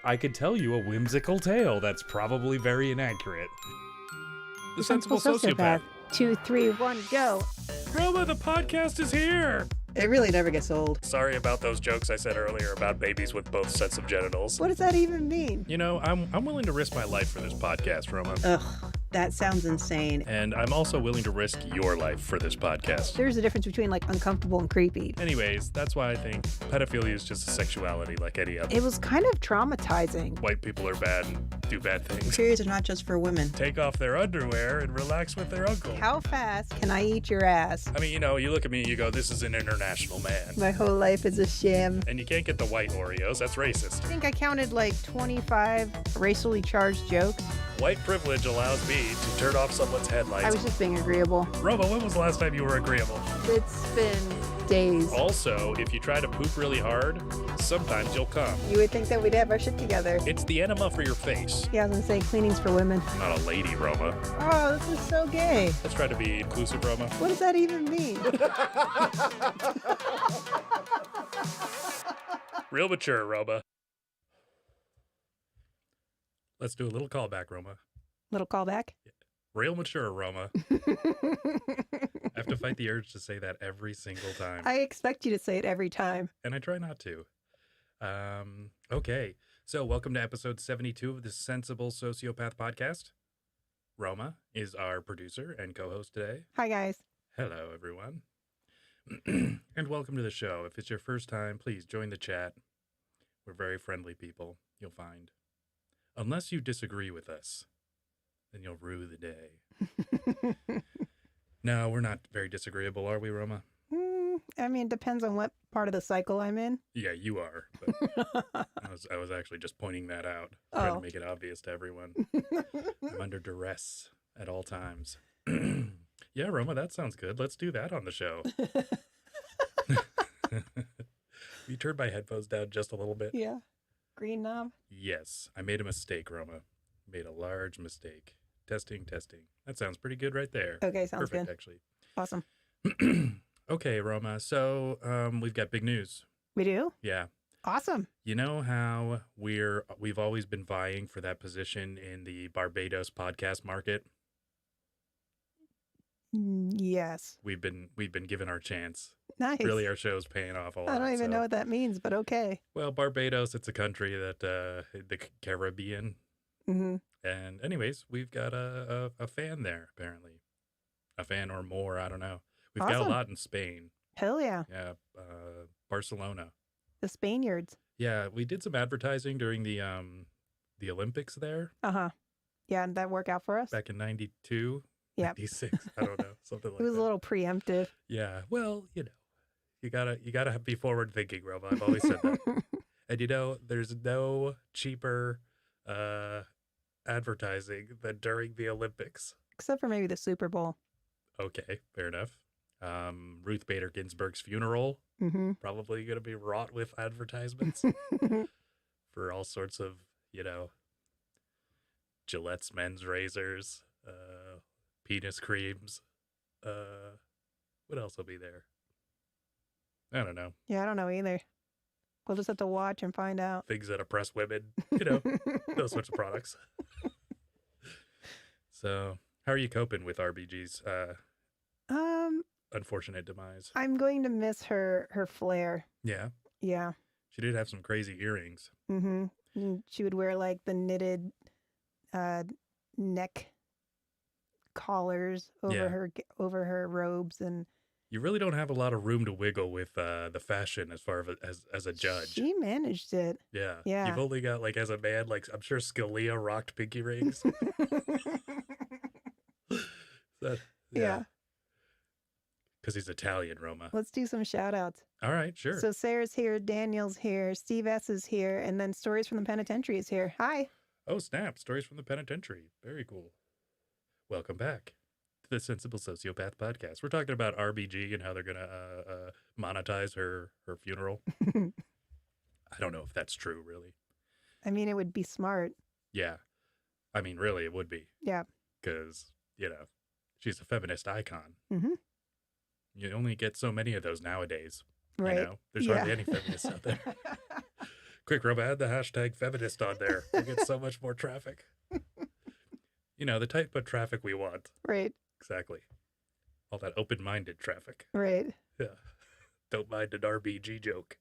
I could tell you a whimsical tale that's probably very inaccurate. The Sensible Sociopath. 2, 3, 1, go. Roma, the podcast is here! It really never gets old. Sorry about those jokes I said earlier about babies with both sets of genitals. What does that even mean? You know, I'm willing to risk my life for this podcast, Roma. Ugh, that sounds insane. And I'm also willing to risk your life for this podcast. There's a difference between, like, uncomfortable and creepy. Anyways, that's why I think pedophilia is just a sexuality like any other. It was kind of traumatizing. White people are bad and do bad things. Periods are not just for women. Take off their underwear and relax with their uncle. How fast can I eat your ass? I mean, you know, you look at me and you go, this is an international man. My whole life is a sham. And you can't get the white Oreos, that's racist. I think I counted like 25 racially charged jokes. White privilege allows me to turn off someone's headlights. I was just being agreeable. Roma, when was the last time you were agreeable? It's been days. Also, if you try to poop really hard, sometimes you'll come. You would think that we'd have our shit together. It's the enema for your face. Yeah, I was gonna say cleanings for women. I'm not a lady, Roma. Oh, this is so gay. Let's try to be inclusive, Roma. What does that even mean? Real mature, Roma. Let's do a little callback, Roma. Little callback? Real mature, Roma. I have to fight the urge to say that every single time. I expect you to say it every time. And I try not to. Okay. So welcome to episode 72 of the Sensible Sociopath podcast. Roma is our producer and co-host today. Hi, guys. Hello, everyone. And welcome to the show. If it's your first time, please join the chat. We're very friendly people, you'll find. Unless you disagree with us, then you'll rue the day. No, we're not very disagreeable, are we, Roma? I mean, it depends on what part of the cycle I'm in. Yeah, you are. But I was actually just pointing that out, trying to make it obvious to everyone. I'm under duress at all times. Yeah, Roma, that sounds good. Let's do that on the show. You turned my headphones down just a little bit. Yeah. Green knob. Yes, I made a mistake, Roma. Made a large mistake. Testing. That sounds pretty good right there. Okay, sounds Perfect, good. actually. Awesome. Okay, Roma. So we've got big news. We do? Yeah. Awesome. You know how we've always been vying for that position in the Barbados podcast market? Yes. We've been given our chance. Nice. Really, our show's paying off a lot. I don't even know what that means, but okay. Well, Barbados, it's a country that the Caribbean. Mm-hmm. And anyways, we've got a fan there, apparently. A fan or more, I don't know. We've got a lot in Spain. Hell yeah. Yeah, Barcelona. The Spaniards. Yeah, we did some advertising during the Olympics there. Uh-huh. Yeah, did that work out for us? Back in 92. Yeah. 96, I don't know, something like that. It was a little preemptive. Yeah, well, you know, you gotta be forward thinking, Roma. I've always said that. And you know, there's no cheaper advertising than during the Olympics. Except for maybe the Super Bowl. Okay, fair enough. Ruth Bader Ginsburg's funeral, probably going to be wrought with advertisements for all sorts of, you know, Gillette's men's razors, penis creams. What else will be there? I don't know. Yeah, I don't know either. We'll just have to watch and find out. Things that oppress women, you know, those sorts of products. So, how are you coping with RBG's unfortunate demise? I'm going to miss her flair. Yeah. Yeah. She did have some crazy earrings. Mm-hmm. She would wear like the knitted neck collars over her robes, and you really don't have a lot of room to wiggle with the fashion as far as a judge. She managed it. Yeah. Yeah. You've only got, like, as a man, like, I'm sure Scalia rocked pinky rings. Yeah. Because he's Italian, Roma. Let's do some shout outs. All right, sure. So Sarah's here, Daniel's here, Steve S is here, and then Stories from the Penitentiary is here. Hi. Oh, snap. Stories from the Penitentiary. Very cool. Welcome back to the Sensible Sociopath podcast. We're talking about RBG and how they're going to monetize her funeral. I don't know if that's true, really. I mean, it would be smart. Yeah. I mean, really, it would be. Yeah. Because, you know, she's a feminist icon. Mm-hmm. You only get so many of those nowadays. Right. You know, there's hardly any feminists out there. Quick, Roma, add the hashtag feminist on there. We'll get so much more traffic. You know, the type of traffic we want. Right. Exactly. All that open-minded traffic. Right. Yeah. Don't mind an RBG joke.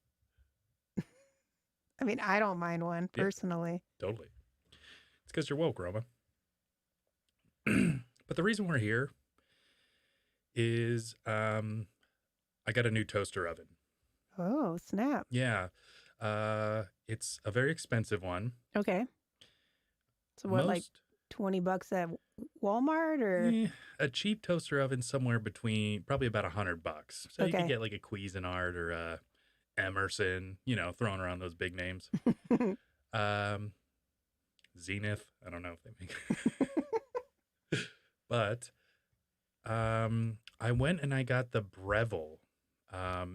I mean, I don't mind one personally. Yeah, totally. It's because you're woke, Roma. But the reason we're here is I got a new toaster oven. Oh, snap. Yeah. It's a very expensive one. Okay. So what, like $20 at Walmart or? A cheap toaster oven somewhere between probably about $100. So you can get like a Cuisinart or a Emerson, you know, throwing around those big names. Zenith, I don't know if they make. But I went and I got the Breville.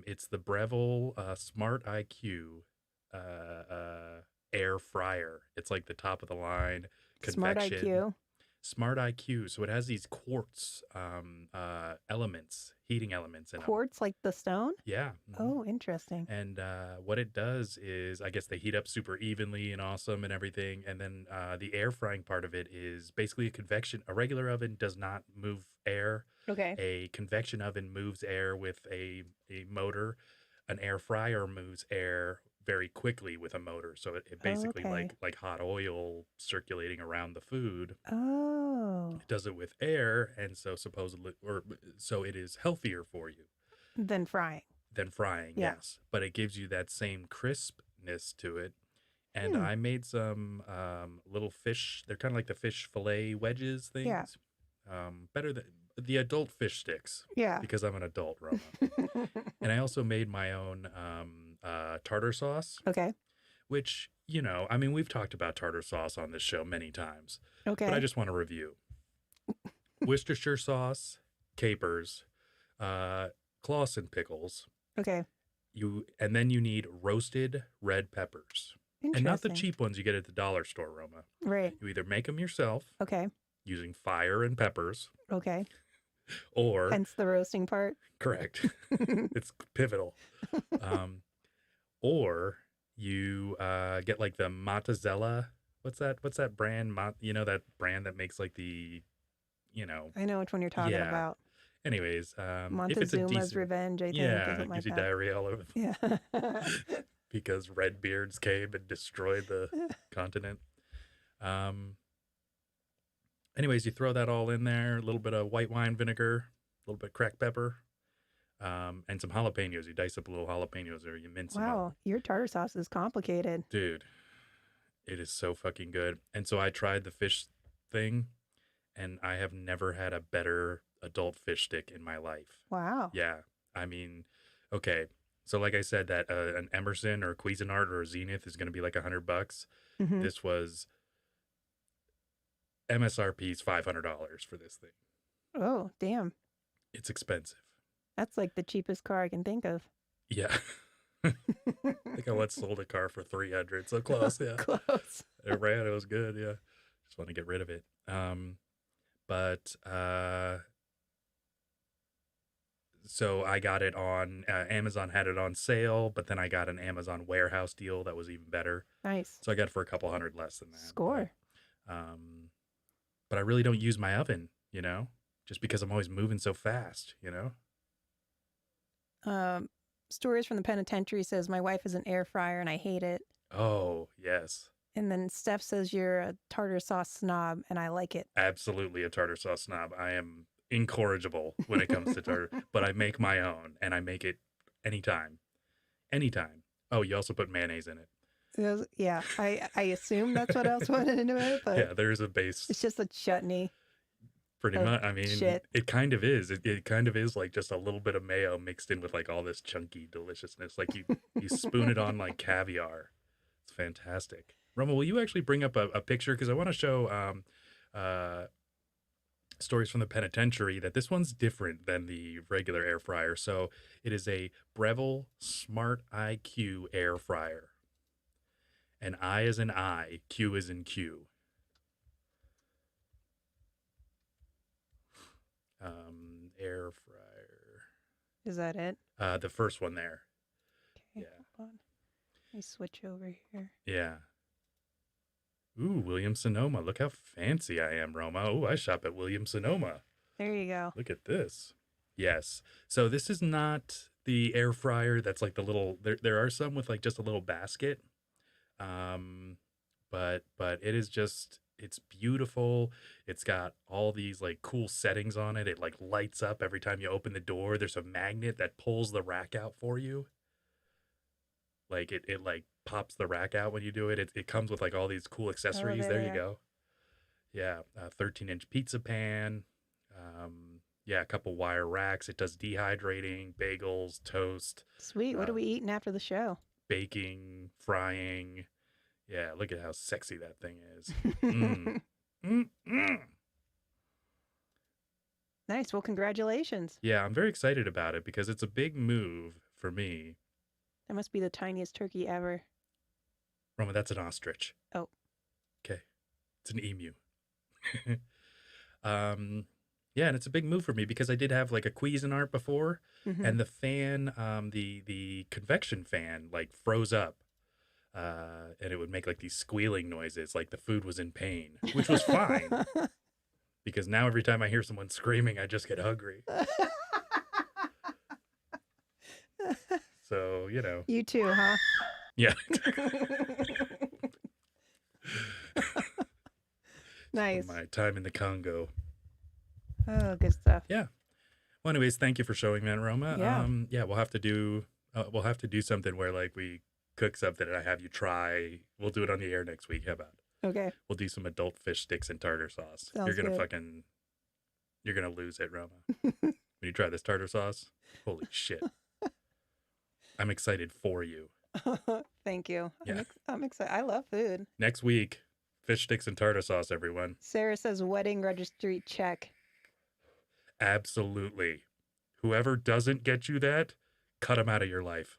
It's the Breville Smart IQ air fryer. It's like the top of the line convection. Smart IQ. So it has these quartz elements, heating elements in them. Quartz, like the stone? Yeah. Mm-hmm. Oh, interesting. And what it does is, I guess they heat up super evenly and awesome and everything. And then the air frying part of it is basically a convection. A regular oven does not move air. Okay. A convection oven moves air with a motor. An air fryer moves air very quickly with a motor. So it basically like hot oil circulating around the food. Oh. It does it with air, and so so it is healthier for you than frying. Yes. But it gives you that same crispness to it. And I made some little fish. They're kind of like the fish fillet wedges things. Yeah. Better than the adult fish sticks. Yeah. Because I'm an adult, Roma. And I also made my own tartar sauce. Okay. Which, you know, I mean, we've talked about tartar sauce on this show many times. Okay. But I just want to review. Worcestershire sauce, capers, Clausen pickles. Okay. And then you need roasted red peppers. And not the cheap ones you get at the dollar store, Roma. Right. You either make them yourself. Okay. Using fire and peppers. Okay. Or. Hence the roasting part. Correct. It's pivotal. Or you get like the mozzarella. What's that brand? You know, that brand that makes like the, you know. I know which one you're talking about. Anyways, Montezuma's Revenge, I think. Yeah, it gives you diarrhea all over. Yeah. Because Redbeards came and destroyed the continent. Anyways, you throw that all in there, a little bit of white wine vinegar, a little bit of cracked pepper, and some jalapenos. You dice up little jalapenos or you mince them up. Wow, your tartar sauce is complicated. Dude, it is so fucking good. And so I tried the fish thing, and I have never had a better adult fish stick in my life. Wow. Yeah. I mean, okay. So like I said, that an Emerson or a Cuisinart or a Zenith is going to be like $100. Mm-hmm. This was MSRP's $500 for this thing. Oh, damn. It's expensive. That's like the cheapest car I can think of. Yeah. I think I once sold a car for $300. So close. Yeah. Close. It ran. It was good. Yeah. Just want to get rid of it. So I got it on Amazon, had it on sale, but then I got an Amazon warehouse deal that was even better. Nice. So I got it for a couple $100 less than that. Score. But I really don't use my oven, you know, just because I'm always moving so fast, you know. Stories from the Penitentiary says my wife is an air fryer and I hate it. Oh, yes. And then Steph says you're a tartar sauce snob and I like it. Absolutely a tartar sauce snob. I am incorrigible when it comes to tartar, but I make my own and I make it anytime. Anytime. Oh, you also put mayonnaise in it. Yeah, I assume that's what else went into it, but yeah, there's a base. It's just a chutney. Pretty much. I mean, it kind of is. It kind of is like just a little bit of mayo mixed in with like all this chunky deliciousness. Like you spoon it on like caviar. It's fantastic. Roma, will you actually bring up a picture? Because I want to show Stories from the Penitentiary that this one's different than the regular air fryer. So it is a Breville Smart IQ air fryer. And I as in I, Q as in Q. Air fryer. Is that it? The first one there. Okay, yeah. hold on. Let me switch over here. Yeah. Ooh, Williams-Sonoma. Look how fancy I am, Roma. Ooh, I shop at Williams-Sonoma. There you go. Look at this. Yes. So this is not the air fryer that's like the little, there are some with like just a little basket. But it is just, it's beautiful. It's got all these like cool settings on it. It like lights up every time you open the door. There's a magnet that pulls the rack out for you. Like it like pops the rack out when you do it. It comes with like all these cool accessories. There you go. Yeah. 13-inch pizza pan. Yeah, a couple wire racks. It does dehydrating, bagels, toast. Sweet. What are we eating after the show? Baking, frying. Yeah, look at how sexy that thing is. Mm. Nice. Well, congratulations. Yeah, I'm very excited about it because it's a big move for me. That must be the tiniest turkey ever. Roma, that's an ostrich. Oh. Okay. It's an emu. Yeah, and it's a big move for me because I did have like a Cuisinart before, and the fan, the convection fan, like froze up, and it would make like these squealing noises, like the food was in pain, which was fine because now every time I hear someone screaming, I just get hungry. So You too, huh? Yeah. Nice. My time in the Congo. Oh, good stuff. Yeah. Well, anyways, thank you for showing that, Roma. Yeah. Yeah, we'll have to do something where like we cook something and I have you try. We'll do it on the air next week. How about? Okay. We'll do some adult fish sticks and tartar sauce. Sounds good. You're gonna lose it, Roma. When you try this tartar sauce, holy shit. I'm excited for you. Thank you. Yeah. I'm excited. I love food. Next week, fish sticks and tartar sauce, everyone. Sarah says wedding registry check. Absolutely. Whoever doesn't get you that, cut them out of your life.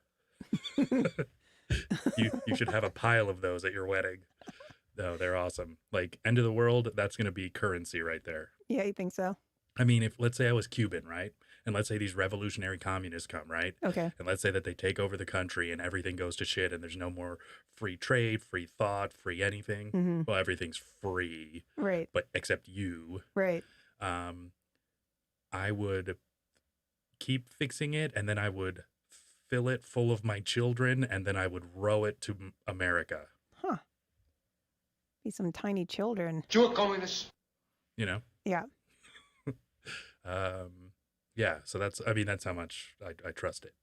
You should have a pile of those at your wedding. No, they're awesome. Like, end of the world, that's going to be currency right there. Yeah, you think so? I mean, if let's say I was Cuban, right? And let's say these revolutionary communists come, right? Okay. And let's say that they take over the country and everything goes to shit and there's no more free trade, free thought, free anything. Well, everything's free. Right. But except you. Right. I would keep fixing it, and then I would fill it full of my children, and then I would row it to America. Huh. Be some tiny children. You're a communist. Yeah. Yeah, so that's how much I trust it.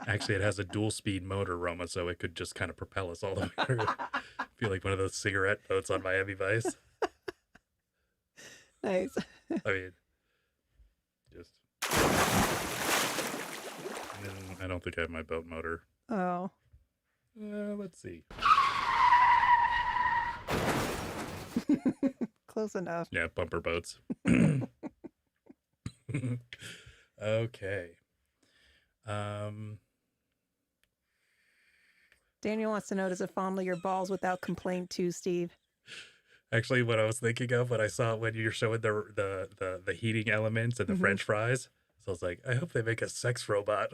Actually, it has a dual-speed motor, Roma, so it could just kind of propel us all the way through. I feel like one of those cigarette boats on Miami Vice. Nice. I mean, just... I don't think I have my boat motor. Oh. Let's see. Close enough. Yeah, bumper boats. Okay. Daniel wants to know, does it fondle your balls without complaint too, Steve? Actually, what I was thinking of when I saw when you're showing the heating elements and the French fries, so I was like, I hope they make a sex robot,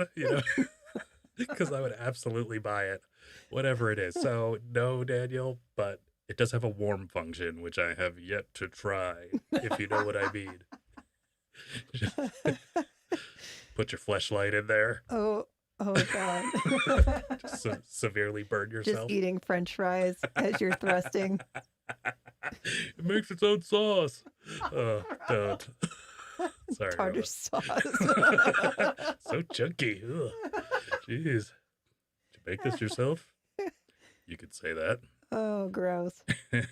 because I would absolutely buy it, whatever it is. So no, Daniel, but it does have a warm function, which I have yet to try, if you know what I mean. Put your fleshlight in there. Oh God. Just severely burn yourself. Just eating French fries as you're thrusting. It makes its own sauce. Oh, don't. Sorry. Tartar sauce. So chunky. Ugh. Jeez. Did you make this yourself? You could say that. Oh, gross. I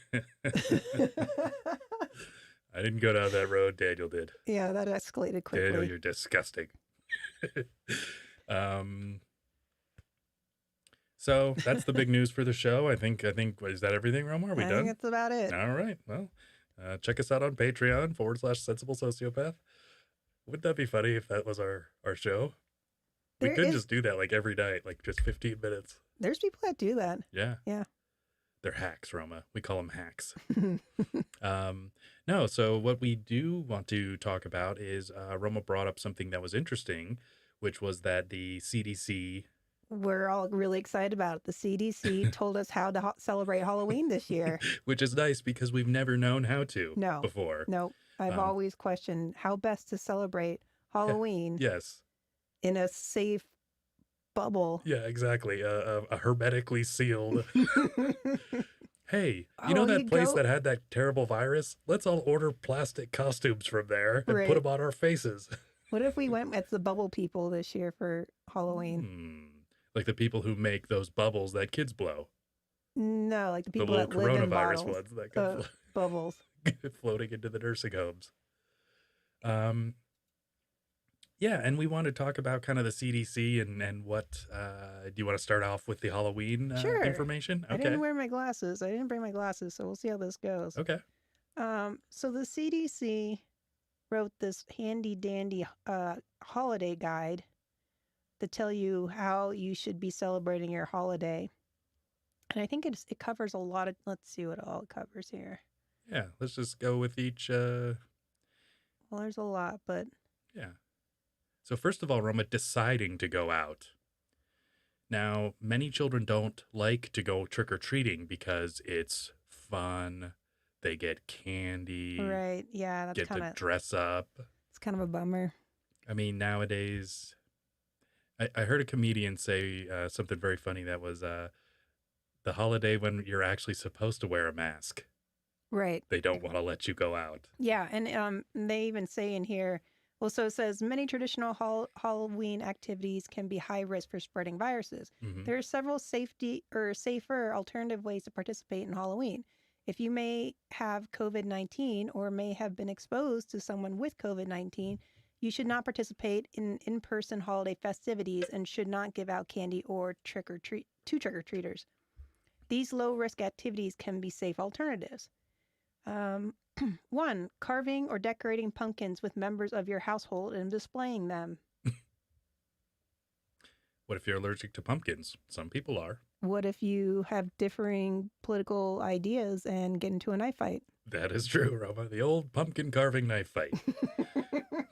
didn't go down that road. Daniel did. Yeah, that escalated quickly. Daniel, you're disgusting. So that's the big news for the show. I think, is that everything, Roma? Are we done? I think that's about it. All right. Well, check us out on Patreon /Sensible Sociopath. Wouldn't that be funny if that was our show? We could just do that like every night, like just 15 minutes. There's people that do that. Yeah. Yeah. They're hacks, Roma. We call them hacks. No, so what we do want to talk about is Roma brought up something that was interesting, which was that the CDC we're all really excited about it. The CDC told us how to celebrate Halloween this year. Which is nice because we've never known how to before. No. I've always questioned how best to celebrate Halloween Yes. in a safe bubble. Yeah, exactly. A hermetically sealed. Hey, you know that place that had that terrible virus? Let's all order plastic costumes from there and put them on our faces. What if we went as the bubble people this year for Halloween? Like the people who make those bubbles that kids blow. No, like the people little that live in coronavirus bottles. ones that come Bubbles. floating into the nursing homes. Yeah, and we want to talk about kind of the CDC and what, do you want to start off with the Halloween information? Okay. I didn't wear my glasses. I didn't bring my glasses, so we'll see how this goes. Okay. So the CDC wrote this handy dandy holiday guide to tell you how you should be celebrating your holiday. And I think it covers a lot of, let's see what all it covers here. Yeah, let's just go with each. Well, there's a lot, but. Yeah. So first of all, Roma, deciding to go out. Now, many children don't like to go trick-or-treating because it's fun. They get candy. Right, yeah. That's get to dress up. It's kind of a bummer. I mean, nowadays, I heard a comedian say something very funny that was the holiday when you're actually supposed to wear a mask. Right. They don't want to let you go out. Yeah, and they even say in here, well, so it says many traditional Halloween activities can be high risk for spreading viruses. Mm-hmm. There are several safer alternative ways to participate in Halloween. If you may have COVID-19 or may have been exposed to someone with COVID-19, you should not participate in in-person holiday festivities and should not give out candy or trick-or-treat to trick-or-treaters. These low-risk activities can be safe alternatives. 1, carving or decorating pumpkins with members of your household and displaying them. What if you're allergic to pumpkins? Some people are. What if you have differing political ideas and get into a knife fight? That is true, Roma. The old pumpkin carving knife fight.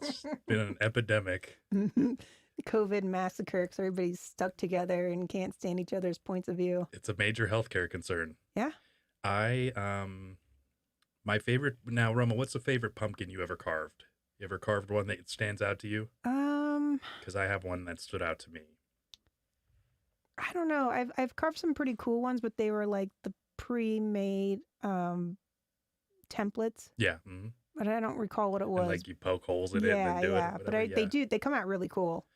It's been an epidemic. COVID massacre because everybody's stuck together and can't stand each other's points of view. It's a major healthcare concern. Yeah. My favorite, now, Roma, what's the favorite pumpkin you ever carved? You ever carved one that stands out to you? Because I have one that stood out to me. I don't know. I've carved some pretty cool ones, but they were like the pre-made templates. Yeah. Mm-hmm. But I don't recall what it was. And like you poke holes in it and do it. Yeah, but they come out really cool.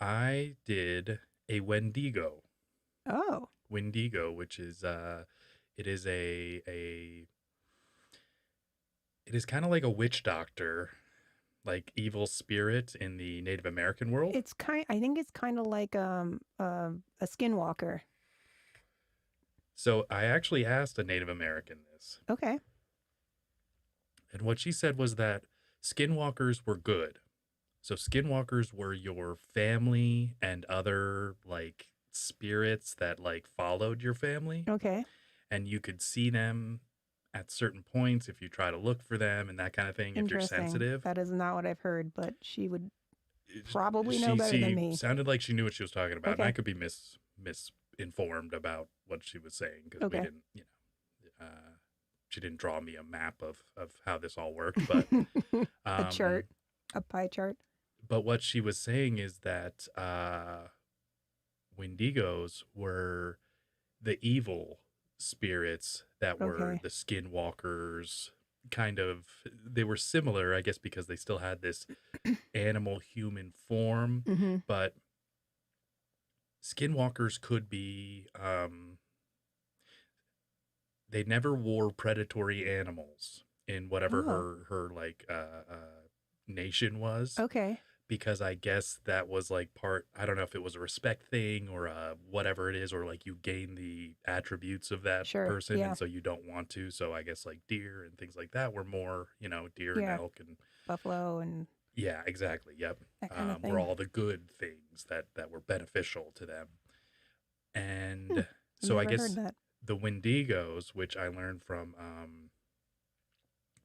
I did a Wendigo. Oh. Wendigo, which is it is kind of like a witch doctor, like evil spirit in the Native American world. I think it's kind of like a skinwalker. So I actually asked a Native American this. Okay. And what she said was that skinwalkers were good. So skinwalkers were your family and other like spirits that like followed your family. Okay. And you could see them at certain points if you try to look for them and that kind of thing, if you're sensitive. That is not what I've heard, but she would probably know better than me. Sounded like she knew what she was talking about. Okay. And I could be misinformed about what she was saying because we didn't, she didn't draw me a map of how this all worked, but a chart, a pie chart. But what she was saying is that Wendigos were the evil spirits that were the skinwalkers. Kind of, they were similar, I guess, because they still had this animal human form, mm-hmm. but skinwalkers could be they never wore predatory animals in whatever her like nation was. Okay. Because I guess that was like I don't know if it was a respect thing or whatever it is, or like you gain the attributes of that person. Yeah. And so you don't want to. So I guess like deer and things like that were more, deer and elk and buffalo and. Yeah, exactly. Yep. That kind of thing. Were all the good things that were beneficial to them. And so I guess the Wendigos, which I learned from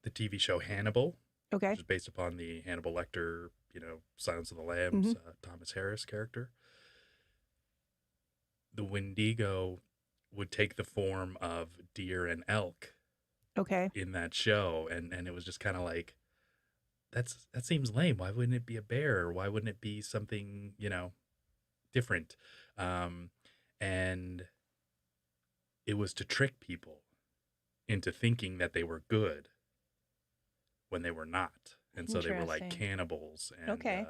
the TV show Hannibal. Okay. Which is based upon the Hannibal Lecter, Silence of the Lambs, Thomas Harris character. the Wendigo would take the form of deer and elk Okay. in that show, and it was just kind of like, that seems lame. Why wouldn't it be a bear? Why wouldn't it be something, different? And it was to trick people into thinking that they were good when they were not, and so they were like Interesting. cannibals and Okay.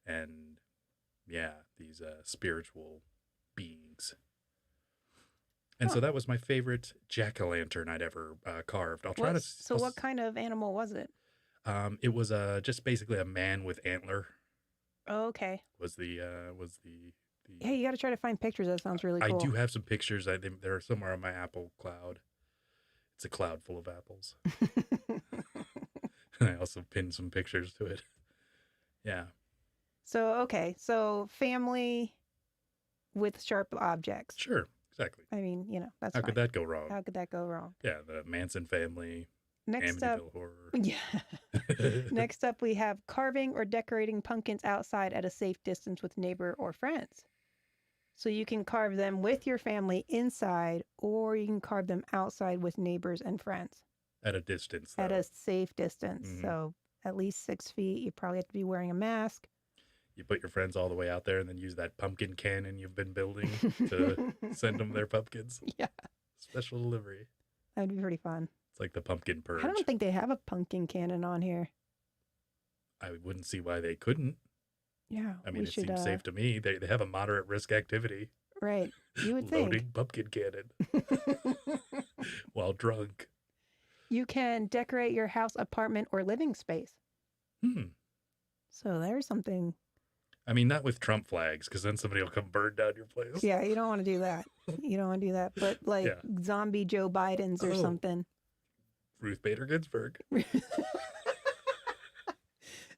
And yeah, these spiritual beings. And so that was my favorite jack-o'-lantern I'd ever carved. I'll try to. So what kind of animal was it? It was just basically a man with antler. Oh, okay. Was the Hey, you got to try to find pictures. That sounds really I cool. do have some pictures. They're somewhere on my Apple cloud. It's a cloud full of apples. I also pinned some pictures to it. Yeah. So family with sharp objects. Sure. Exactly. I mean, that's How fine. could that go wrong? How could that go wrong? Yeah, the Manson family, Next up, Amityville Horror. yeah. Next up, we have carving or decorating pumpkins outside at a safe distance with neighbor or friends. So you can carve them with your family inside, or you can carve them outside with neighbors and friends. At a distance, though. At a safe distance. Mhm. So at least 6 feet. You probably have to be wearing a mask. You put your friends all the way out there and then use that pumpkin cannon you've been building to send them their pumpkins. Yeah. Special delivery. That'd be pretty fun. It's like the pumpkin purge. I don't think they have a pumpkin cannon on here. I wouldn't see why they couldn't. Yeah. I mean, it seems safe to me. They have a moderate risk activity. Right. You would Loading think. pumpkin cannon while drunk. You can decorate your house, apartment, or living space. So there's something. I mean, not with Trump flags, because then somebody will come burn down your place. Yeah, you don't want to do that. You don't want to do that. But like zombie Joe Biden's or something. Ruth Bader Ginsburg.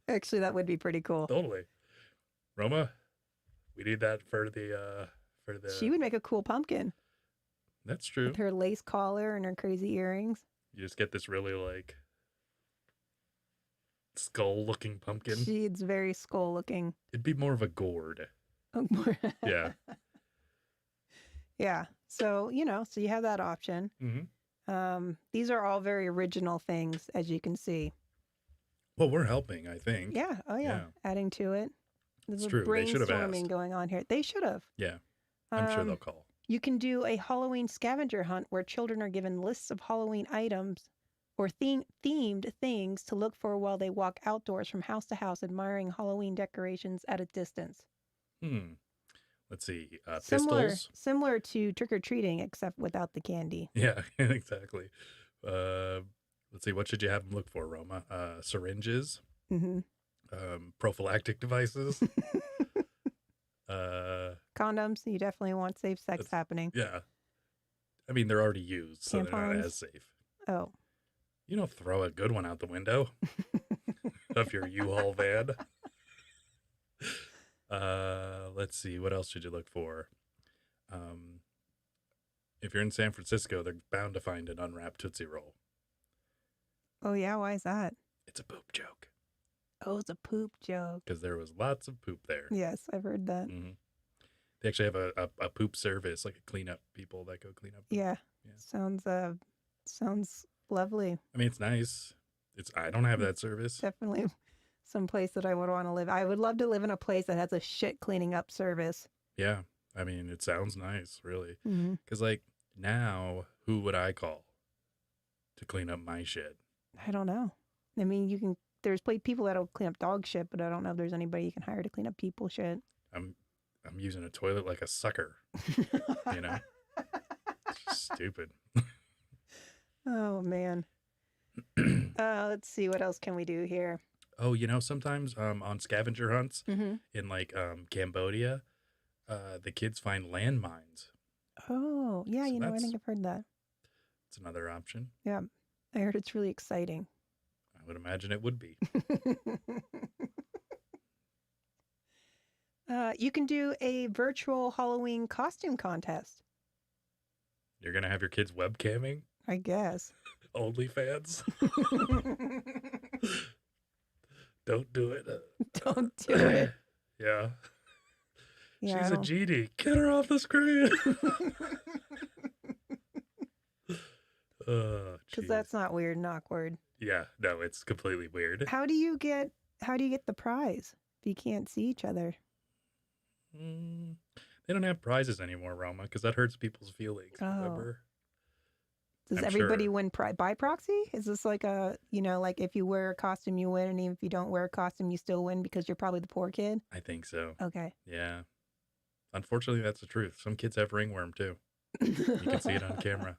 Actually, that would be pretty cool. Totally. Roma, we need that for the She would make a cool pumpkin. That's true. With her lace collar and her crazy earrings. You just get this really like skull-looking pumpkin. It's very skull-looking. It'd be more of a gourd. Yeah. Yeah. So, so you have that option. Mm-hmm. These are all very original things, as you can see. Well, we're helping, I think. Yeah. Oh, yeah. Adding to it. There's it's a true. They should have brainstorming asked. Going on here. They should have. Yeah. I'm sure they'll call. You can do a Halloween scavenger hunt where children are given lists of Halloween items or themed things to look for while they walk outdoors from house to house, admiring Halloween decorations at a distance. Let's see. Pistols. Similar to trick-or-treating, except without the candy. Yeah, exactly. Let's see. What should you have them look for, Roma? Syringes. Mm-hmm. Prophylactic devices. Condoms. You definitely want safe sex happening. Yeah. I mean, they're already used, so they're not as safe. Oh. You don't throw a good one out the window of your U-Haul van. Let's see. What else should you look for? If you're in San Francisco, they're bound to find an unwrapped Tootsie Roll. Oh, yeah? Why is that? It's a poop joke. Oh, it's a poop joke. Because there was lots of poop there. Yes, I've heard that. Mm-hmm. They actually have a poop service, like a cleanup people that go clean up. Yeah. Sounds lovely. I mean, it's nice. I don't have that service. Definitely some place that I would want to live. I would love to live in a place that has a shit cleaning up service. Yeah. I mean, it sounds nice, really. Mm-hmm. Because, like, now, who would I call to clean up my shit? I don't know. I mean, there's people that'll clean up dog shit, but I don't know if there's anybody you can hire to clean up people shit. I'm using a toilet like a sucker, you know? It's stupid. Oh, man. Let's see. What else can we do here? Oh, sometimes on scavenger hunts in, like, Cambodia, the kids find landmines. Oh, yeah. So I think I've heard that. It's another option. Yeah. I heard it's really exciting. I would imagine it would be. You can do a virtual Halloween costume contest. You're going to have your kids webcamming? I guess. OnlyFans? Don't do it. Don't do it. Yeah. Yeah, She's a genie. Get her off the screen. Oh, because jeez. that's not weird and awkward. Yeah, no, it's completely weird. How do you get the prize if you can't see each other? They don't have prizes anymore, Roma, because that hurts people's feelings. Oh. Remember? Does I'm everybody sure. win by proxy? Is this like a, like if you wear a costume, you win, and even if you don't wear a costume, you still win because you're probably the poor kid? I think so. Okay. Yeah. Unfortunately, that's the truth. Some kids have ringworm, too. You can see it on camera.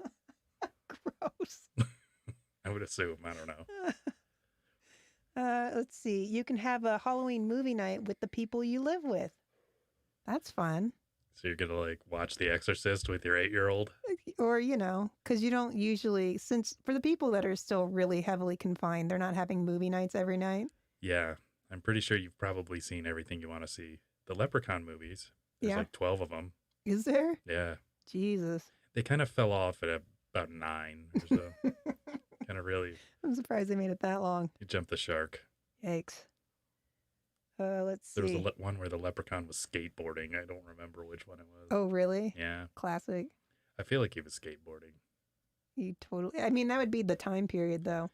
Gross. I would assume. I don't know. Let's see. You can have a Halloween movie night with the people you live with. That's fun. So you're going to, like, watch The Exorcist with your 8-year-old? Or, because you don't usually, since for the people that are still really heavily confined, they're not having movie nights every night. Yeah. I'm pretty sure you've probably seen everything you want to see. The Leprechaun movies. There's like 12 of them. Is there? Yeah. Jesus. They kind of fell off at about 9 or so. Kind of really. I'm surprised they made it that long. You jumped the shark. Yikes. Let's see. There was one where the leprechaun was skateboarding. I don't remember which one it was. Oh, really? Yeah. Classic. I feel like he was skateboarding. You totally. I mean, that would be the time period, though.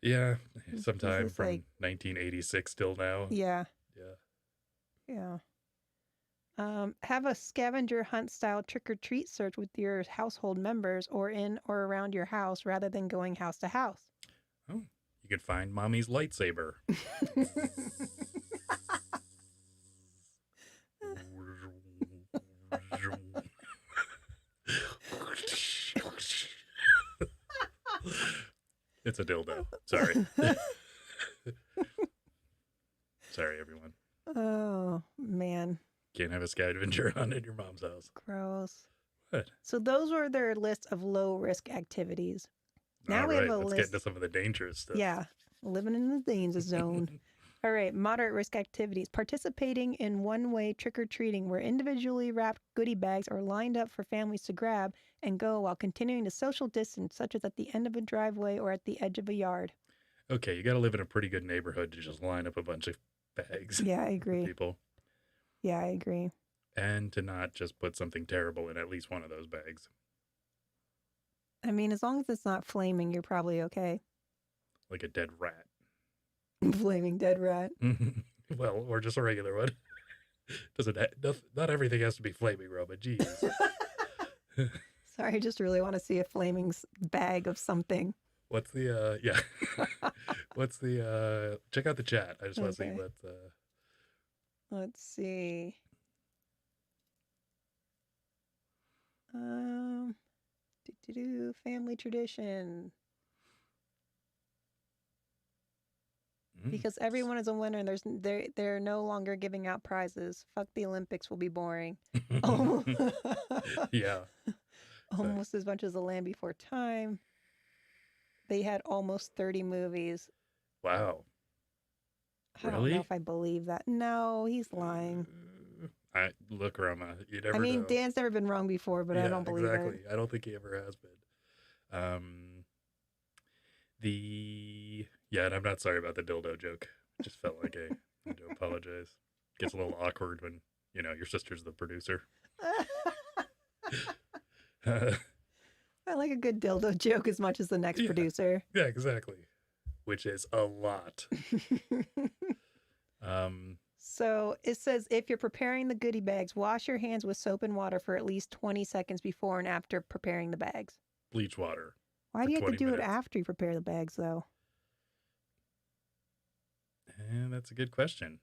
Yeah. Sometime from like 1986 till now. Yeah. Yeah. Have a scavenger hunt style trick or treat search with your household members or in or around your house rather than going house to house. Oh, you could find mommy's lightsaber. It's a dildo. Sorry. Sorry, everyone. Oh, man. Can't have a scavenger hunt at your mom's house. Gross. What? So those were their list of low risk activities. Now we have a let's list. get into some of the dangerous stuff. Yeah, living in the danger zone. All right, moderate risk activities. Participating in one-way trick-or-treating where individually wrapped goodie bags are lined up for families to grab and go while continuing to social distance, such as at the end of a driveway or at the edge of a yard. Okay, you got to live in a pretty good neighborhood to just line up a bunch of bags. Yeah, I agree. For people. Yeah, I agree. And to not just put something terrible in at least one of those bags. I mean, as long as it's not flaming, you're probably okay. Like a dead rat. Flaming dead rat. Well, or just a regular one. Not everything has to be flaming, Roma. Jeez. Sorry, I just really want to see a flaming bag of something. What's the, yeah. What's the, check out the chat. I just want to see what, Let's see. Family tradition. Because everyone is a winner and they're no longer giving out prizes. Fuck the Olympics will be boring. Yeah. Almost as much as The Land Before Time. They had almost 30 movies. Wow. I don't know if I believe that. No, he's lying. Look, Roma, you never know. Dan's never been wrong before, but I don't believe it. I don't think he ever has been. And I'm not sorry about the dildo joke. It just felt like I had to apologize. Gets a little awkward when, your sister's the producer. I like a good dildo joke as much as the next producer. Yeah, exactly. Which is a lot. So it says if you're preparing the goodie bags, wash your hands with soap and water for at least 20 seconds before and after preparing the bags. Bleach water. Why do you have to do it after you prepare the bags, though? And that's a good question.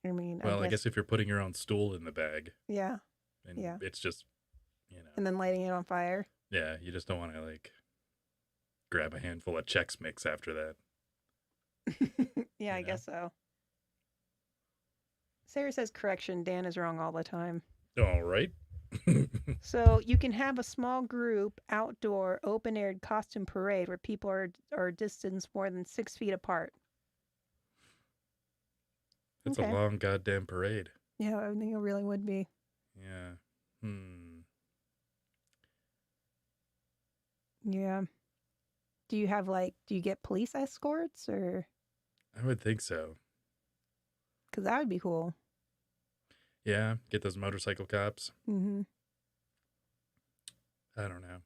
I mean, I guess if you're putting your own stool in the bag. Yeah. And it's just, And then lighting it on fire. Yeah, you just don't want to, grab a handful of Chex Mix after that. Yeah, I guess so. Sarah says, correction, Dan is wrong all the time. All right. So you can have a small group outdoor open-aired costume parade where people are distanced more than 6 feet apart. It's a long goddamn parade. Yeah, I think it really would be. Yeah. Yeah. Do you get police escorts or? I would think so. Because that would be cool. Yeah, get those motorcycle cops. Mm-hmm. I don't know.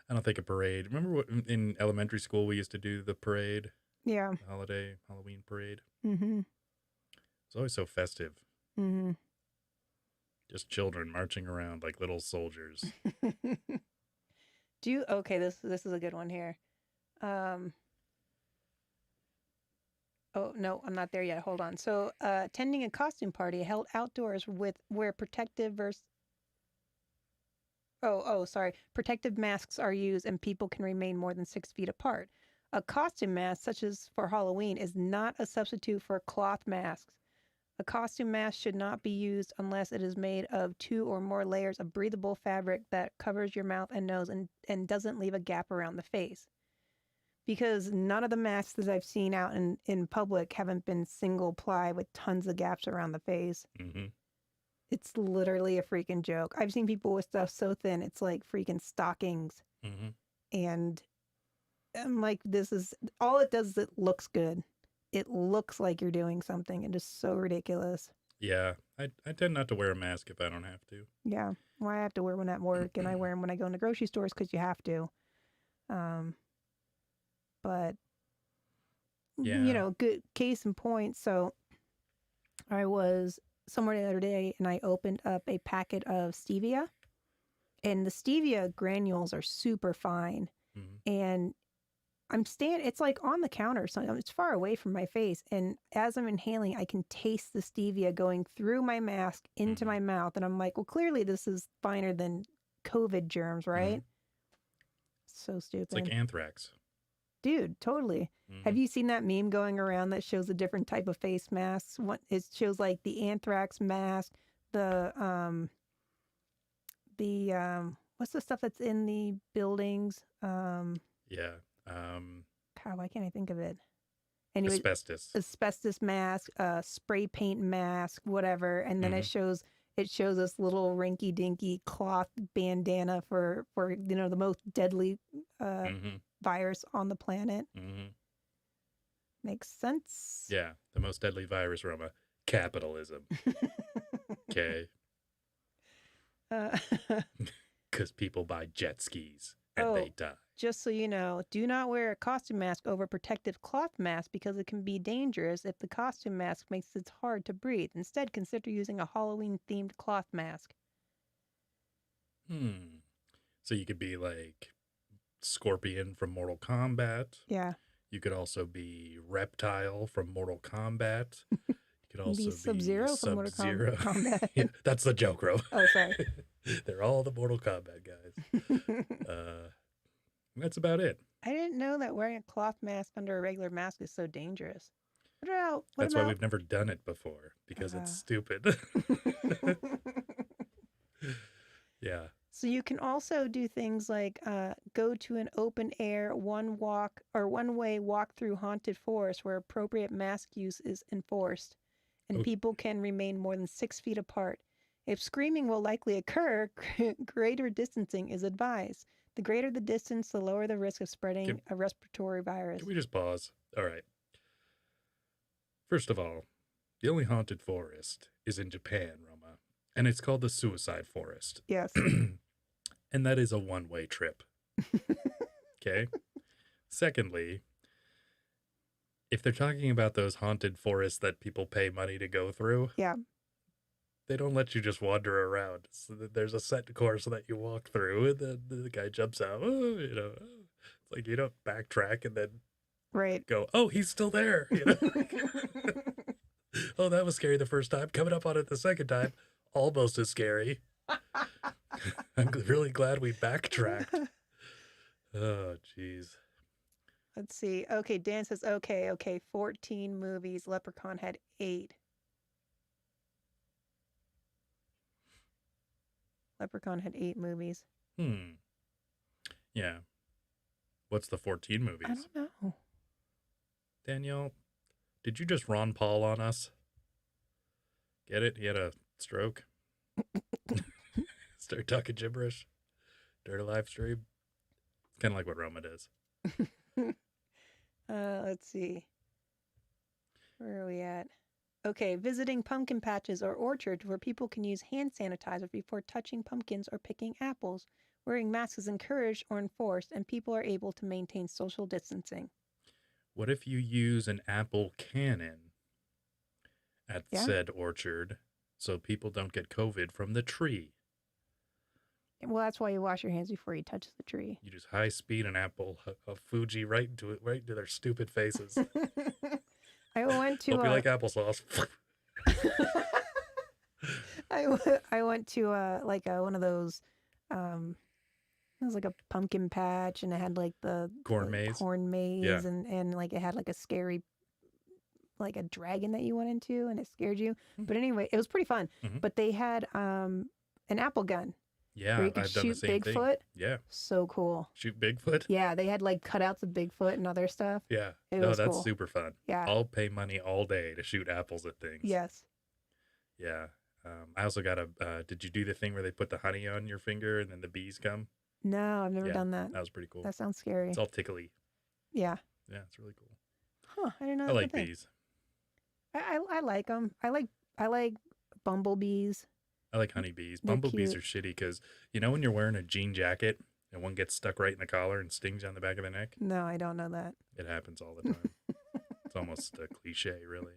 I don't think a parade. Remember what in elementary school we used to do the parade? Yeah. The Halloween parade. Mm-hmm. It's always so festive. Mm-hmm. Just children marching around like little soldiers. Okay, this is a good one here. Oh, no, I'm not there yet. Hold on. So, attending a costume party held outdoors where protective masks are used and people can remain more than 6 feet apart. A costume mask, such as for Halloween, is not a substitute for cloth masks. A costume mask should not be used unless it is made of 2 or more layers of breathable fabric that covers your mouth and nose and doesn't leave a gap around the face. Because none of the masks that I've seen out in public haven't been single ply with tons of gaps around the face. Mm-hmm. It's literally a freaking joke. I've seen people with stuff so thin, it's like freaking stockings. Mm-hmm. And I'm like, this is, all it does is it looks good. It looks like you're doing something and just so ridiculous. Yeah, I tend not to wear a mask if I don't have to. Yeah. Well, I have to wear one at work and I wear them when I go into grocery stores because you have to. But, Yeah. Good case in point. So I was somewhere the other day and I opened up a packet of stevia. And the stevia granules are super fine. Mm-hmm. And it's like on the counter. So it's far away from my face. And as I'm inhaling, I can taste the stevia going through my mask into my mouth. And I'm like, well, clearly this is finer than COVID germs, right? So stupid. It's like anthrax. Dude, totally. Have you seen that meme going around that shows a different type of face masks? It shows like the anthrax mask, the what's the stuff that's in the buildings? Yeah. God, why can't I think of it? Anyway, asbestos mask, spray paint mask, whatever, and then it shows this little rinky dinky cloth bandana for the most deadly virus on the planet. Makes sense. Yeah, the most deadly virus from capitalism. Okay. Because people buy jet skis and they die. Just so you know, do not wear a costume mask over protective cloth mask because it can be dangerous if the costume mask makes it hard to breathe. Instead, consider using a Halloween-themed cloth mask. So you could be like Scorpion from Mortal Kombat. Yeah. You could also be Reptile from Mortal Kombat. You could also be Sub-Zero from Mortal Kombat. Yeah, that's the joke, Ro. Oh, sorry. They're all the Mortal Kombat guys. That's about it. I didn't know that wearing a cloth mask under a regular mask is so dangerous. That's why we've never done it before, because it's stupid. Yeah. So you can also do things like go to an open air one-way walk through haunted forest where appropriate mask use is enforced, and people can remain more than 6 feet apart. If screaming will likely occur, greater distancing is advised. The greater the distance, the lower the risk of spreading a respiratory virus. Can we just pause? All right. First of all, the only haunted forest is in Japan, Roma, and it's called the Suicide Forest. Yes. And that is a one-way trip. Okay? Secondly, if they're talking about those haunted forests that people pay money to go through, they don't let you just wander around. So there's a set course that you walk through, and then the guy jumps out. It's like you don't backtrack and then go, oh, he's still there. Oh, that was scary the first time. Coming up on it the second time, almost as scary. I'm really glad we backtracked. Oh, jeez. Let's see. Okay, Dan says, okay, 14 movies. Leprechaun had 8. Leprechaun had 8 movies. Yeah. What's the 14 movies? I don't know. Danielle, did you just Ron Paul on us? Get it? He had a stroke. Start talking gibberish during a live stream. It's kind of like what Roma does. Let's see. Where are we at? Okay, visiting pumpkin patches or orchards where people can use hand sanitizer before touching pumpkins or picking apples. Wearing masks is encouraged or enforced, and people are able to maintain social distancing. What if you use an apple cannon at Yeah. said orchard so people don't get COVID from the tree? Well, that's why you wash your hands before you touch the tree. You just high speed an apple of Fuji right into their stupid faces. I went to Hope you like applesauce. I went to one of those it was like a pumpkin patch, and it had like the Corn maze. corn maze, Yeah. and like it had like a scary like a dragon that you went into, and it scared you. But anyway, it was pretty fun. Mhm. But they had an apple gun Yeah, where you could I've done the shoot same Bigfoot. thing. Yeah, So cool. shoot Bigfoot. Yeah, they had like cutouts of Bigfoot and other stuff. Yeah, It no, was that's cool. super fun. Yeah. I'll pay money all day to shoot apples at things. Yes. Yeah. I also got did you do the thing where they put the honey on your finger and then the bees come? No, I've never Yeah, done that. That was pretty cool. That sounds scary. It's all tickly. Yeah. Yeah, it's really cool. Huh. I didn't know. I that was a like thing. bees. I like them. I like bumblebees. I like honeybees. They're Bumblebees cute. are shitty because, you know, when you're wearing a jean jacket and one gets stuck right in the collar and stings you on the back of the neck? No, I don't know that. It happens all the time. It's almost a cliche, really.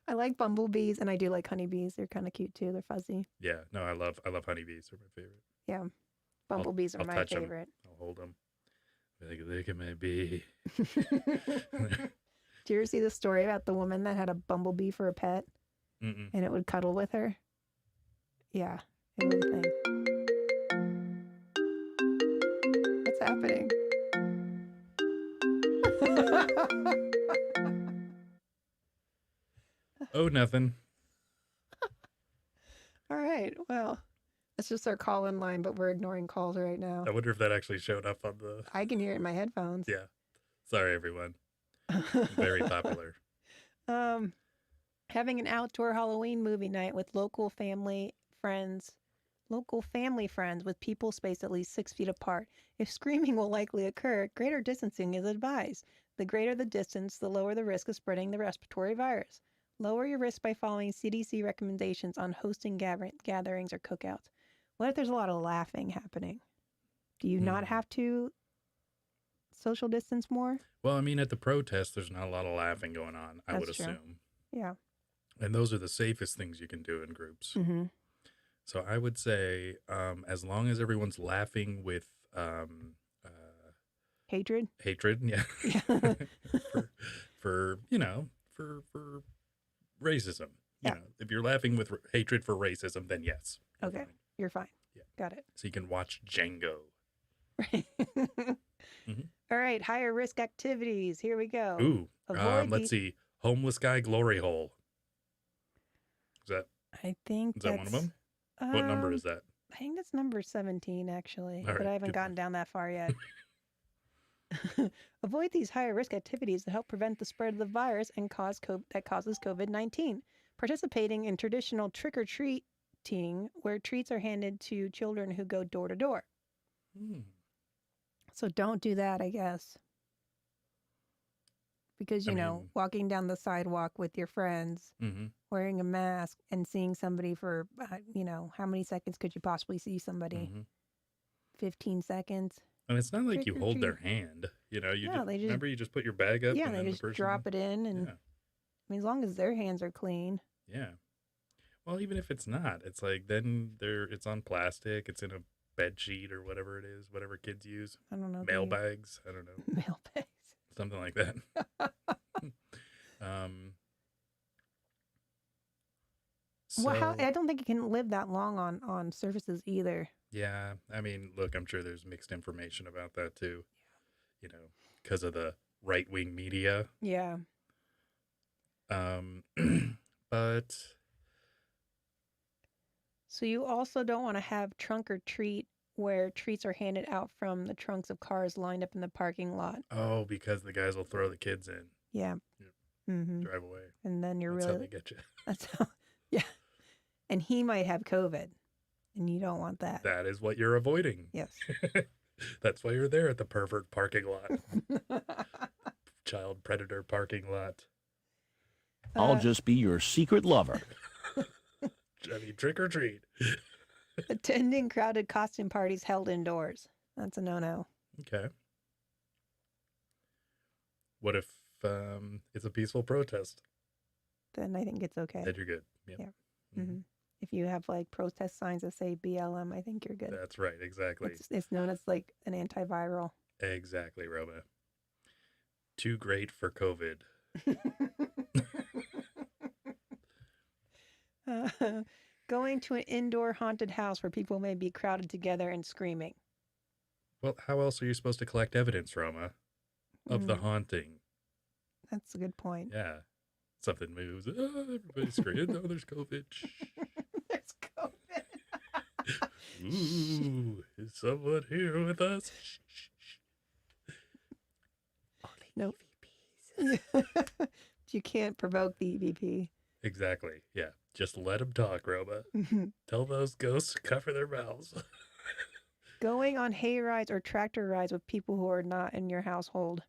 I like bumblebees, and I do like honeybees. They're kind of cute too. They're fuzzy. Yeah, no, I love honeybees. They're my favorite. Yeah. Bumblebees I'll are my touch 'em. favorite. I'll hold them. Like, look at my bee. Do you ever see the story about the woman that had a bumblebee for a pet Mm-mm. and it would cuddle with her? Yeah, it was a thing. What's happening? Oh, nothing. All right. Well, that's just our call-in line, but we're ignoring calls right now. I wonder if that actually showed up on the... I can hear it in my headphones. Yeah. Sorry, everyone. Very popular. Having an outdoor Halloween movie night with local family friends with people spaced at least 6 feet apart. If screaming will likely occur, greater distancing is advised. The greater the distance, the lower the risk of spreading the respiratory virus. Lower your risk by following CDC recommendations on hosting gatherings or cookouts. What if there's a lot of laughing happening? Do you not have to social distance more? Well, I mean, at the protest, there's not a lot of laughing going on, I would That's true. assume. Yeah. And those are the safest things you can do in groups. Mm-hmm. So I would say, as long as everyone's laughing with Hatred? hatred, yeah, Yeah. for racism. Yeah. You know, if you're laughing with hatred for racism, then yes. you're Okay. fine. You're fine. Yeah. Got it. So you can watch Django. Right. All right. Higher risk activities. Here we go. Ooh, Avoid let's see. Homeless guy glory hole. Is I think that one of them? What number is that? I think that's number 17, actually, All but right, I haven't good gotten down that far yet. Avoid these higher risk activities that help prevent the spread of the virus and that causes COVID-19. Participating in traditional trick-or-treating, where treats are handed to children who go door to door. So don't do that, I guess. Because, you know, walking down the sidewalk with your friends, wearing a mask and seeing somebody for, how many seconds could you possibly see somebody? 15 seconds. And it's not like you Trick or hold their treat. hand. You know, No, they just- remember you just put your bag up. Yeah, and they then just the person, drop it in. And Yeah. I mean, as long as their hands are clean. Yeah. Well, even if it's not, it's like then it's on plastic. It's in a bed sheet or whatever it is, whatever kids use. I don't know. Mail bags. I don't know. Mail bags. Something like that. Well, I don't think it can live that long on surfaces either. Yeah. I mean, look, I'm sure there's mixed information about that too. You know, because of the right-wing media. Yeah. But So you also don't want to have trunk or treat where treats are handed out from the trunks of cars lined up in the parking lot. oh, because the guys will throw the kids in, Yeah. Yep. Mm-hmm. drive away. And then you're That's how really, they get you. that's how, yeah. And he might have COVID and you don't want that. That is what you're avoiding. Yes. That's why you're there at the pervert parking lot. Child predator parking lot. I'll just be your secret lover. I mean, trick or treat. Attending crowded costume parties held indoors. That's a no-no. Okay. What if it's a peaceful protest? Then I think it's okay. Then you're good. Yep. Yeah. Mm-hmm. If you have like protest signs that say BLM, I think you're good. That's right. Exactly. It's known as like an antiviral. Exactly, Roma. Too great for COVID. Going to an indoor haunted house where people may be crowded together and screaming. Well, how else are you supposed to collect evidence, Roma, of the haunting? That's a good point. Yeah. Something moves. Oh, everybody's screaming. Oh, there's COVID. There's COVID. Ooh, is someone here with us? Nope. You can't provoke the EVP. Exactly. Yeah. Just let them talk, Roma. Tell those ghosts to cover their mouths. Going on hay rides or tractor rides with people who are not in your household.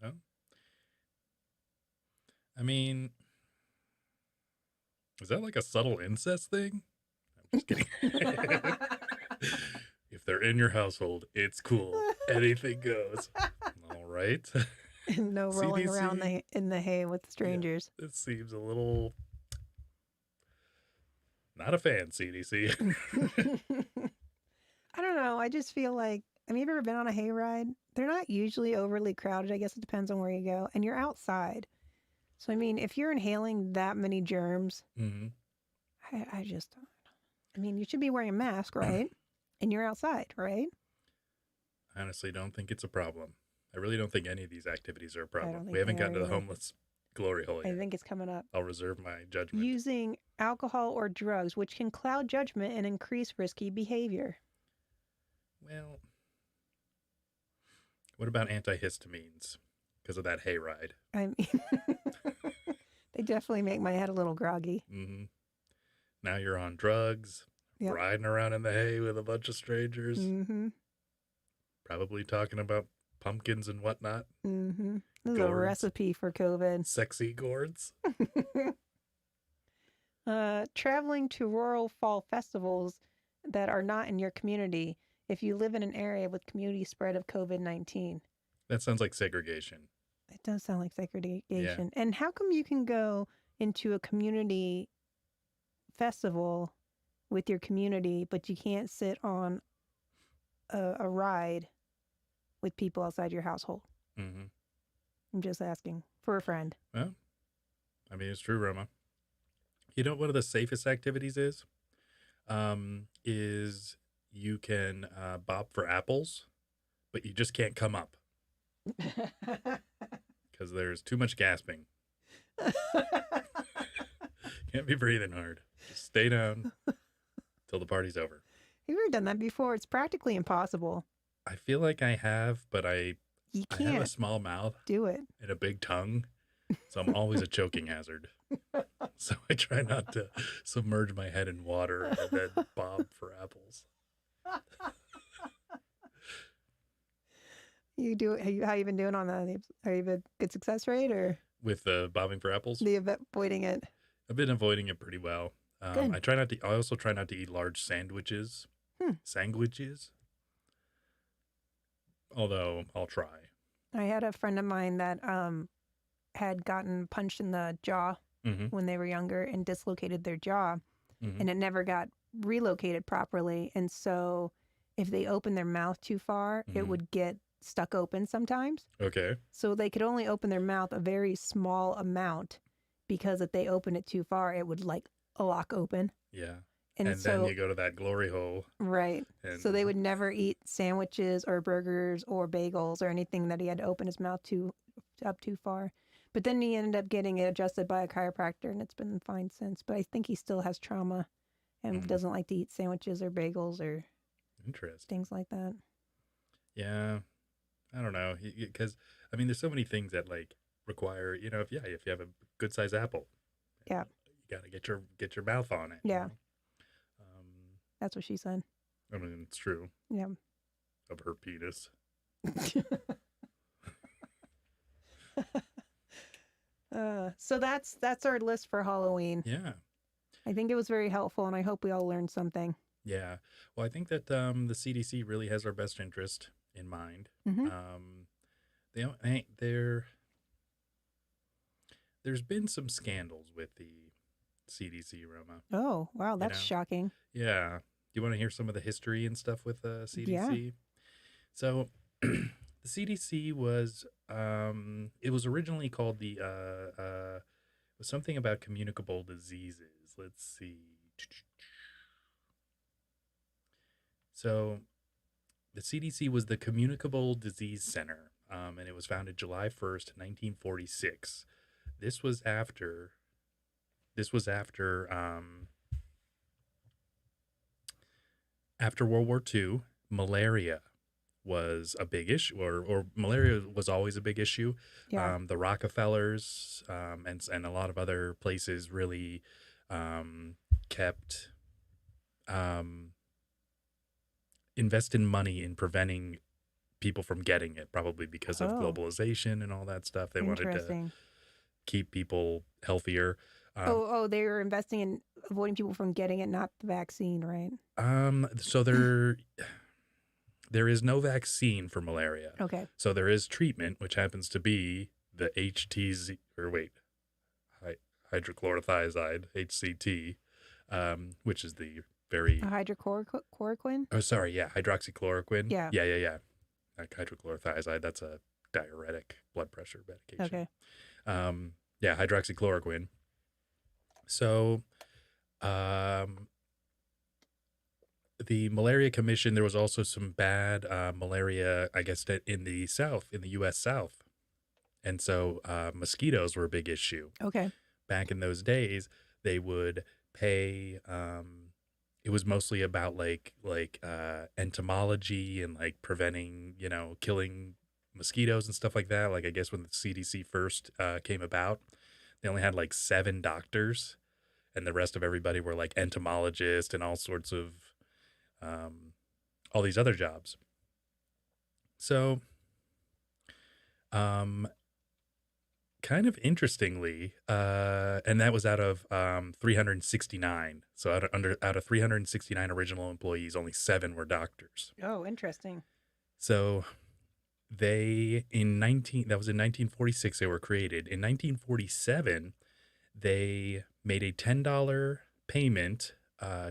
Well, I mean, is that like a subtle incest thing? I'm just kidding. If they're in your household, it's cool. Anything goes. All right. No rolling CDC? around in the hay with strangers. Yeah, it seems a little... Not a fan, CDC. I don't know. I just feel like, have you ever been on a hayride? They're not usually overly crowded. I guess it depends on where you go. And you're outside. So, I mean, if you're inhaling that many germs, I just don't. I mean, you should be wearing a mask, right? And you're outside, right? I honestly don't think it's a problem. I really don't think any of these activities are a problem. We they haven't are gotten to the either. homeless glory hole yet. I think it's coming up. I'll reserve my judgment. Using alcohol or drugs, which can cloud judgment and increase risky behavior. Well, what about antihistamines? Because of that hayride. I mean, they definitely make my head a little groggy. Mm-hmm. Now you're on drugs, Yep. riding around in the hay with a bunch of strangers, Mm-hmm. probably talking about pumpkins and whatnot. Mm-hmm. This is a Gourds. recipe for COVID. Sexy gourds. Traveling to rural fall festivals that are not in your community if you live in an area with community spread of COVID-19. That sounds like segregation. It does sound like segregation. Yeah. And how come you can go into a community festival with your community, but you can't sit on a ride with people outside your household? Mm-hmm. I'm just asking for a friend. Well, I mean, it's true, Roma. You know what one of the safest activities is? Is you can bob for apples, but you just can't come up because there's too much gasping. Can't be breathing hard. Just stay down till the party's over. Have you ever done that before? It's practically impossible. I feel like I have, but I You have can't a small mouth do it. and a big tongue, so I'm always a choking hazard. So I try not to submerge my head in water and then bob for apples. You do it. How you been doing on that? Are you a good success rate or With bobbing for apples, the avoiding it? I've been avoiding it pretty well. Good. I also try not to eat large sandwiches. Sandwiches. Although I'll try. I had a friend of mine that had gotten punched in the jaw when they were younger and dislocated their jaw, and it never got relocated properly. And so if they opened their mouth too far, it would get stuck open sometimes. Okay. So they could only open their mouth a very small amount because if they opened it too far, it would like lock open. Yeah. And so, then you go to that glory hole. right. And So they would never eat sandwiches or burgers or bagels or anything that he had to open his mouth up too far. But then he ended up getting it adjusted by a chiropractor, and it's been fine since. But I think he still has trauma and doesn't like to eat sandwiches or bagels or Interesting. things like that. Yeah. I don't know. Because, I mean, there's so many things that, like, require, if you have a good sized apple. Yeah. You got to get your mouth on it. Yeah. That's what she said. I mean, it's true. Yeah. Of her penis. So that's our list for Halloween. Yeah. I think it was very helpful, and I hope we all learned something. Yeah. Well, I think that the CDC really has our best interest in mind. Mm-hmm. They don't, there's been some scandals with the CDC, Roma. Oh, wow, that's shocking. Yeah. Do you want to hear some of the history and stuff with the CDC? Yeah. So the CDC was it was originally called the was something about communicable diseases. Let's see. So the CDC was the Communicable Disease Center, and it was founded July 1st, 1946. This was after after World War II. Malaria was a big issue, or malaria was always a big issue. Yeah. The Rockefellers and a lot of other places really kept investing money in preventing people from getting it, probably because of globalization and all that stuff. They wanted to keep people healthier. They were investing in avoiding people from getting it, not the vaccine, right? So there is no vaccine for malaria. Okay. So there is treatment, which happens to be the hydrochlorothiazide, HCT, which is the very hydrochloroquine. Oh, sorry, yeah, hydroxychloroquine. Yeah. Like hydrochlorothiazide, that's a diuretic blood pressure medication. Okay. Yeah, hydroxychloroquine. So, the Malaria Commission, there was also some bad malaria, I guess, in the South, in the U.S. South. And so mosquitoes were a big issue. Okay. Back in those days, they would pay, it was mostly about like entomology and like preventing, killing mosquitoes and stuff like that. Like I guess when the CDC first came about, they only had like 7 doctors, and the rest of everybody were like entomologists and all sorts of all these other jobs. So, kind of interestingly, and that was out of 369. So out of 369 original employees, only 7 were doctors. Oh, interesting. So that was in 1946 they were created. In 1947, they made a $10 payment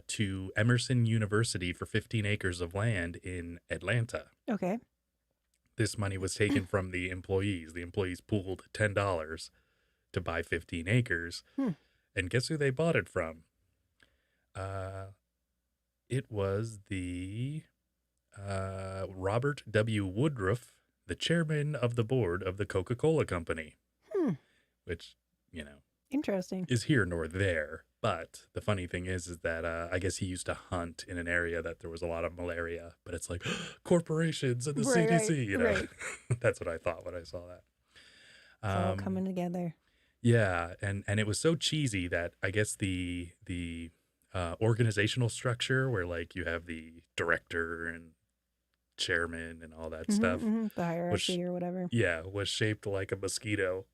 to Emerson University for 15 acres of land in Atlanta. Okay. This money was taken from the employees. The employees pooled $10 to buy 15 acres. And guess who they bought it from? It was the Robert W. Woodruff, the chairman of the board of the Coca-Cola Company. Which, interesting. is here nor there. But the funny thing is that I guess he used to hunt in an area that there was a lot of malaria. But it's like corporations and the CDC, Right. That's what I thought when I saw that. It's all coming together. Yeah, and it was so cheesy that I guess the organizational structure where like you have the director and chairman and all that stuff, the hierarchy or whatever. Yeah, was shaped like a mosquito.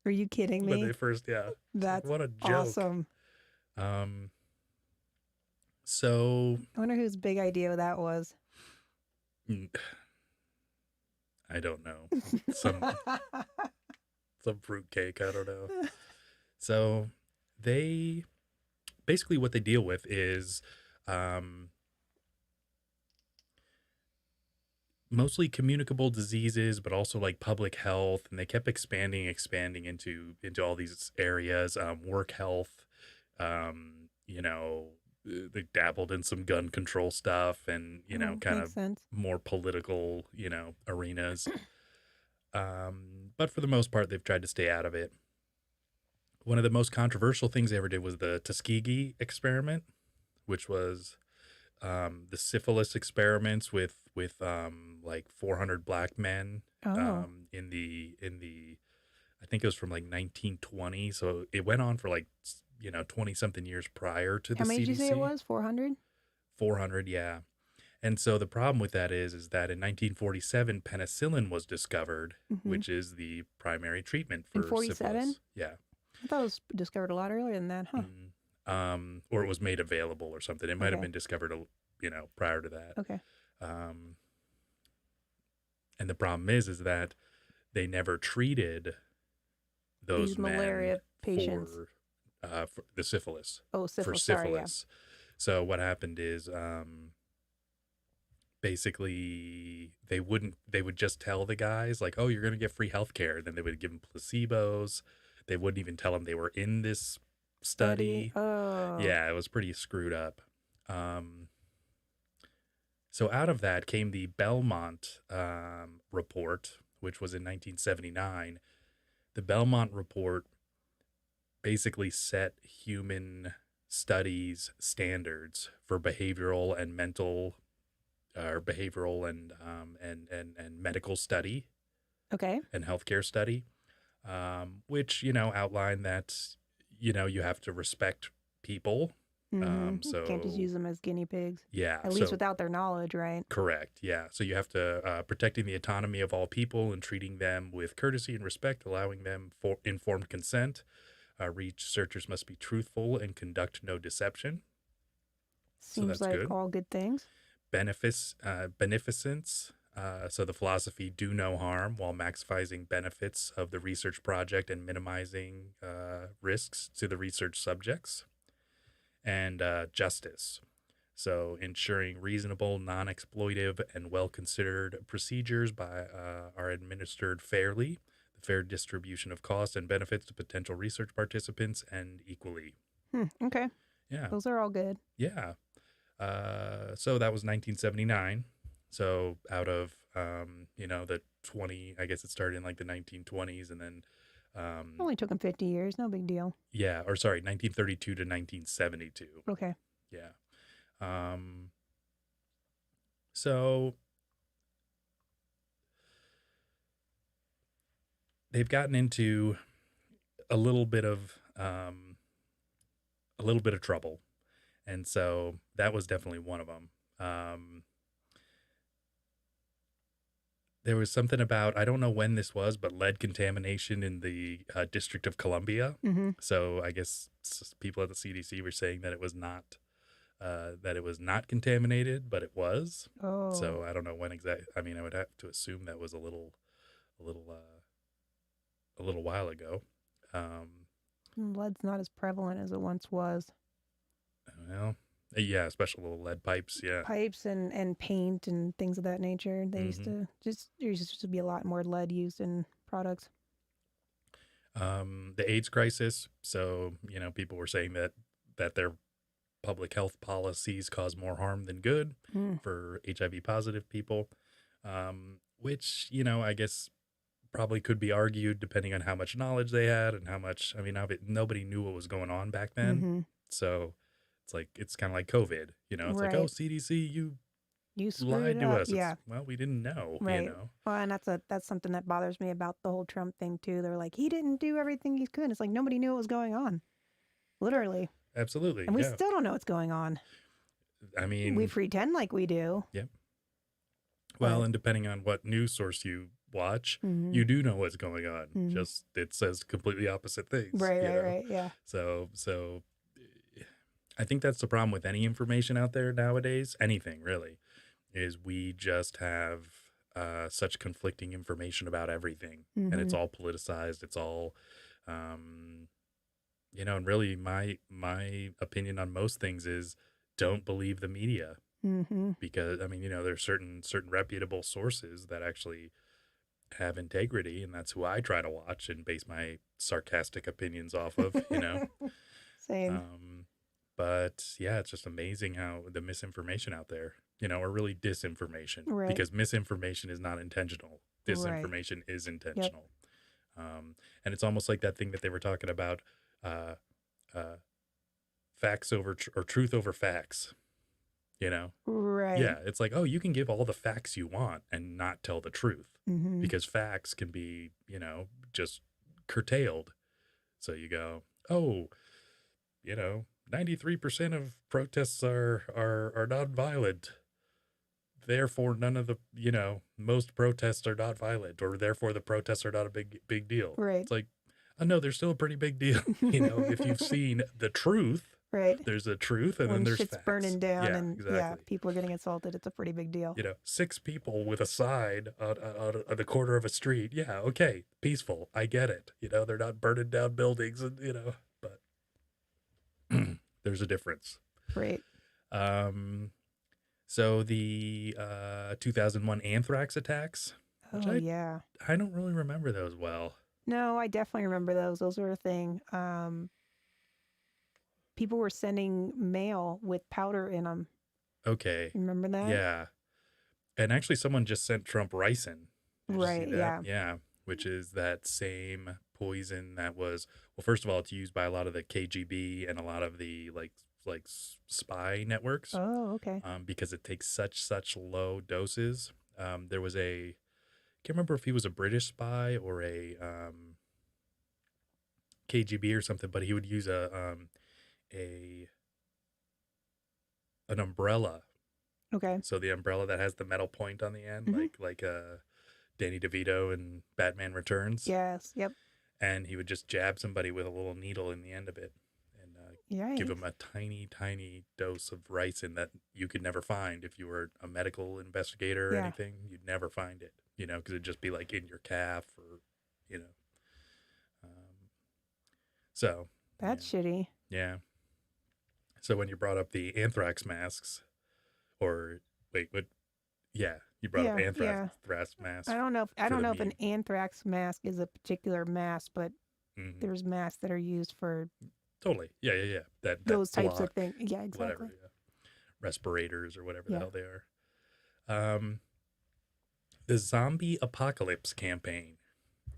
Are you kidding me? When they first, That's what a joke. Awesome. So I wonder whose big idea that was. I don't know. Some fruitcake, I don't know. So they basically what they deal with is mostly communicable diseases, but also like public health, and they kept expanding into all these areas. Work health, they dabbled in some gun control stuff, and kind of more political, arenas. But for the most part, they've tried to stay out of it. One of the most controversial things they ever did was the Tuskegee experiment, which was the syphilis experiments with like 400 black men in the I think it was from like 1920. So it went on for like 20 something years prior to the CDC. How many did you say it was? 400? 400, yeah. And so the problem with that is that in 1947, penicillin was discovered, Mm-hmm. which is the primary treatment In for 47? syphilis. Yeah. I thought it was discovered a lot earlier than that, huh? Or it was made available or something. It might have Okay. been discovered, prior to that. Okay. And the problem is that they never treated those These men malaria patients. for the syphilis. Oh, For syphilis. Sorry, yeah. syphilis. So what happened is basically they would just tell the guys like, oh, you're going to get free health care. Then they would give them placebos. They wouldn't even tell them they were in this study. Oh. Yeah, it was pretty screwed up. So out of that came the Belmont report, which was in 1979. The Belmont report basically set human studies standards for behavioral and mental, or behavioral and medical study. Okay. And healthcare study, which outline that you have to respect people. Mm-hmm. Can't just use them as guinea pigs. Yeah, At least without their knowledge, right? Correct. Yeah. So you have to protecting the autonomy of all people and treating them with courtesy and respect, allowing them for informed consent. Researchers must be truthful and conduct no deception. Seems that's like good. all good things. Beneficence. So the philosophy do no harm while maximizing benefits of the research project and minimizing risks to the research subjects. And justice. So ensuring reasonable, non-exploitive, and well-considered procedures are administered fairly, the fair distribution of costs and benefits to potential research participants and equally. Okay. Yeah. Those are all good. Yeah. So that was 1979. So out of, the 20, I guess it started in like the 1920s and then. Only took them 50 years. No big deal. Yeah. Or sorry, 1932 to 1972. Okay. Yeah. So they've gotten into a little bit of trouble. And so that was definitely one of them. There was something about, I don't know when this was, but lead contamination in the District of Columbia. Mm-hmm. So I guess people at the CDC were saying that it was not contaminated, but it was. Oh. So I don't know when exactly. I mean, I would have to assume that was a little while ago. Lead's not as prevalent as it once was. Well, yeah, especially little lead pipes. Yeah, Pipes and paint and things of that nature. They used to there used to be a lot more lead used in products. The AIDS crisis. So people were saying that their public health policies cause more harm than good for HIV positive people, which I guess probably could be argued depending on how much knowledge they had and how much. I mean, nobody knew what was going on back then, so. It's kind of like COVID, it's Right. like, oh, CDC, you lied screwed to up. us. Yeah. Well, we didn't know, Right. Well, and that's something that bothers me about the whole Trump thing too. They're like, he didn't do everything he could. It's like nobody knew what was going on, literally. Absolutely. And we still don't know what's going on. I mean, we pretend like we do. Yep. Well, and depending on what news source you watch, you do know what's going on. Just it says completely opposite things. Right. Yeah. So I think that's the problem with any information out there nowadays. Anything really, is we just have such conflicting information about everything, and it's all politicized. It's all, and really, my opinion on most things is don't believe the media, because I mean, there's certain reputable sources that actually have integrity, and that's who I try to watch and base my sarcastic opinions off of. Same. But yeah, it's just amazing how the misinformation out there, or really disinformation, Right. because misinformation is not intentional. Disinformation is intentional. And it's almost like that thing that they were talking about, facts over or truth over facts, Right. Yeah. It's like, oh, you can give all the facts you want and not tell the truth, because facts can be, just curtailed. So you go, oh, 93% of protests are nonviolent. therefore none of the, most protests are not violent, or therefore the protests are not a big deal. Right. It's like, no, they're still a pretty big deal. If you've seen the truth, right. there's a truth, and when then there's shit's facts. burning down Yeah, and exactly. people are getting assaulted, it's a pretty big deal. 6 people with a sign on the corner of a street. Yeah, okay, peaceful. I get it. They're not burning down buildings, and but there's a difference. Right. So the 2001 anthrax attacks. Which I don't really remember those well. No, I definitely remember those. Those were a thing. People were sending mail with powder in them. Okay. Remember that? Yeah. And actually someone just sent Trump ricin. Did you see that? Yeah. Yeah. Which is that same poison that was, well, first of all, it's used by a lot of the KGB and a lot of the like spy networks. Oh, okay. Because it takes such low doses. There was I can't remember if he was a British spy or a KGB or something, but he would use an umbrella. Okay. So the umbrella that has the metal point on the end, like Danny DeVito in Batman Returns. Yes. Yep. And he would just jab somebody with a little needle in the end of it, and give them a tiny dose of ricin that you could never find if you were a medical investigator or anything. You'd never find it, because it'd just be like in your calf or, So that's shitty. Yeah. So when you brought up the anthrax masks, or wait, what? Yeah, you brought up anthrax masks. I don't know if an anthrax mask is a particular mask, but there's masks that are used for totally. Yeah. Those types of things. Yeah, exactly. Whatever. Yeah. Respirators or whatever the hell they are. The zombie apocalypse campaign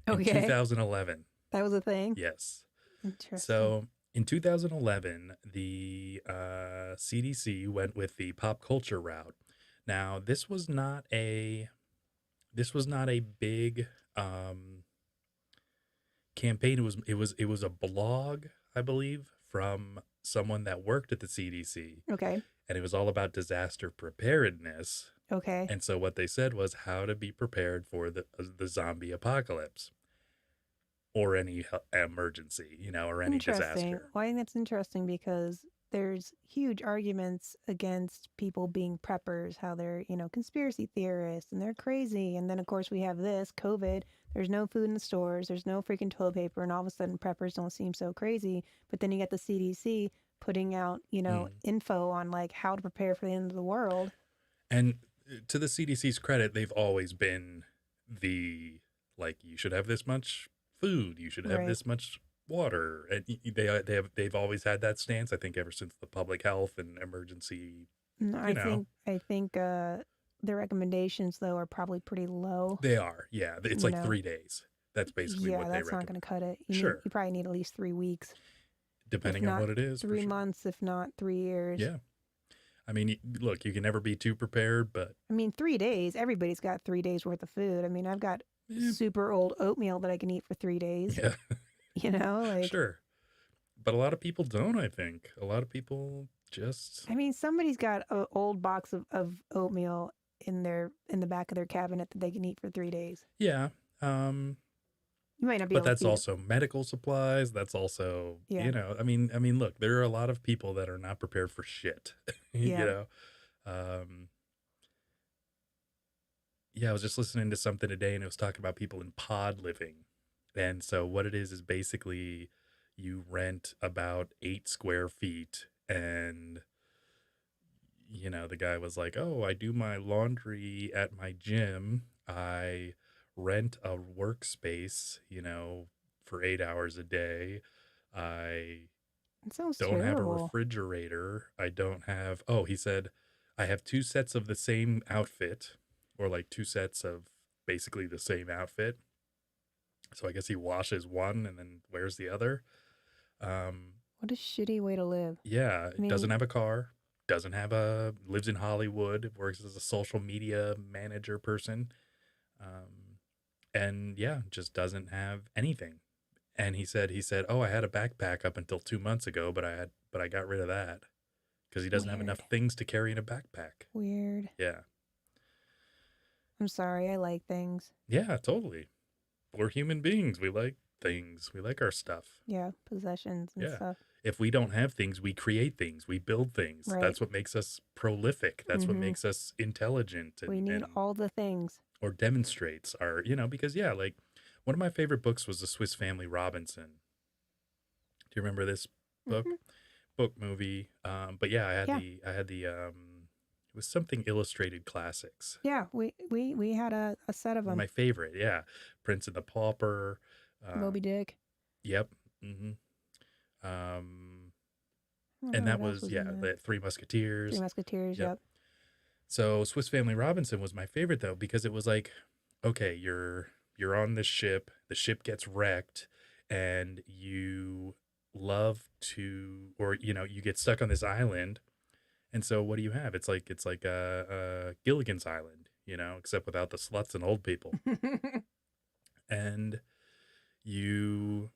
in 2011. That was a thing? Yes. Interesting. So in 2011, the CDC went with the pop culture route. Now, this was not a big campaign. It was a blog, I believe, from someone that worked at the CDC. Okay. And it was all about disaster preparedness. Okay. And so what they said was how to be prepared for the zombie apocalypse or any emergency, or any disaster. Well, I think that's interesting because there's huge arguments against people being preppers, how they're, conspiracy theorists and they're crazy. And then, of course, we have this COVID. There's no food in the stores. There's no freaking toilet paper. And all of a sudden, preppers don't seem so crazy. But then you get the CDC putting out, info on like how to prepare for the end of the world. And to the CDC's credit, they've always been you should have this much food. You should have this much water, and they've always had that stance. I think ever since the public health and emergency. I think the recommendations though are probably pretty low. They are, yeah. It's like 3 days. That's basically what they recommend. Yeah, that's not going to cut it. You probably need at least 3 weeks, depending on what it is. 3 months, if not 3 years. Yeah. I mean, look, you can never be too prepared, but 3 days. Everybody's got 3 days worth of food. I've got super old oatmeal that I can eat for 3 days. Yeah. Sure. But a lot of people don't, I think. A lot of people just... somebody's got an old box of oatmeal in the back of their cabinet that they can eat for 3 days. Yeah. You might not be but able that's to also medical supplies. That's also, look, there are a lot of people that are not prepared for shit. I was just listening to something today and it was talking about people in pod living. And so what it is basically you rent about 8 square feet and, the guy was like, oh, I do my laundry at my gym. I rent a workspace, for 8 hours a day. I don't have a refrigerator. I don't have, he said, I have 2 sets of the same outfit, or like 2 sets of basically the same outfit. So I guess he washes one and then wears the other. What a shitty way to live. Yeah. Doesn't have a car, lives in Hollywood, works as a social media manager person. And just doesn't have anything. And he said, oh, I had a backpack up until 2 months ago, but I got rid of that because he doesn't have enough things to carry in a backpack. Weird. Yeah. I'm sorry, I like things. Yeah, totally. We're human beings. We like things. We like our stuff. Yeah, possessions and Yeah. stuff. If we don't have things, we create things. We build things. Right. That's what makes us prolific. That's what Mhm. makes us intelligent We need all the things. or demonstrates our, because yeah, like one of my favorite books was The Swiss Family Robinson. Do you remember this book? Mhm. Book movie? But yeah, Yeah. I had the it was something Illustrated Classics. Yeah, we had a set of One of them. my favorite, yeah. Prince and the Pauper. Moby Dick. Yep. Mm-hmm. I don't And know that what else was in there. the Three Musketeers. Three Musketeers. Yep. Yep. So Swiss Family Robinson was my favorite though, because it was like, okay, you're on this ship, the ship gets wrecked, and you love to, or you get stuck on this island, and so what do you have? It's like a Gilligan's Island, except without the sluts and old people, and you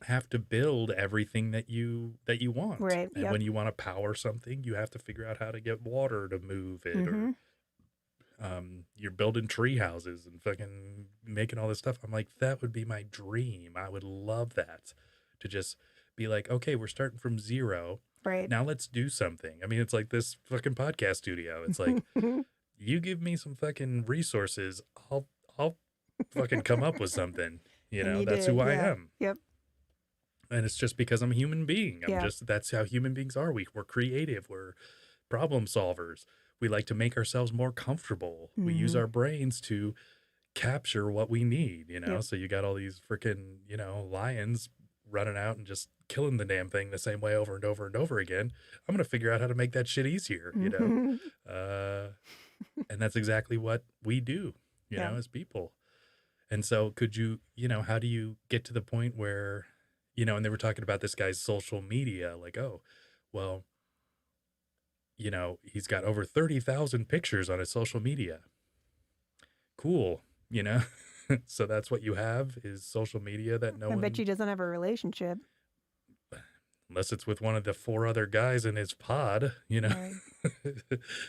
have to build everything that you want. Right. And Yep. when you want to power something, you have to figure out how to get water to move it, Mhm. or you're building tree houses and fucking making all this stuff. I'm like, that would be my dream. I would love that, to just be like, okay, we're starting from zero. Right. Now let's do something. I mean, it's like this fucking podcast studio. It's like, you give me some fucking resources, I'll fucking come up with something. And you That's did, who I yeah. am. Yep. And it's just because I'm a human being. Yeah. That's how human beings are. We're creative. We're problem solvers. We like to make ourselves more comfortable. We use Mhm. our brains to capture what we need, Yep. So you got all these freaking, lions running out and just killing the damn thing the same way over and over and over again. I'm going to figure out how to make that shit easier, Mhm. and that's exactly what we do, Yeah. as people. And so could you, how do you get to the point where, and they were talking about this guy's social media, like, oh, well, he's got over 30,000 pictures on his social media. Cool. So that's what you have is social media that no I one, bet he doesn't have a relationship. unless it's with one of the 4 other guys in his pod, Right.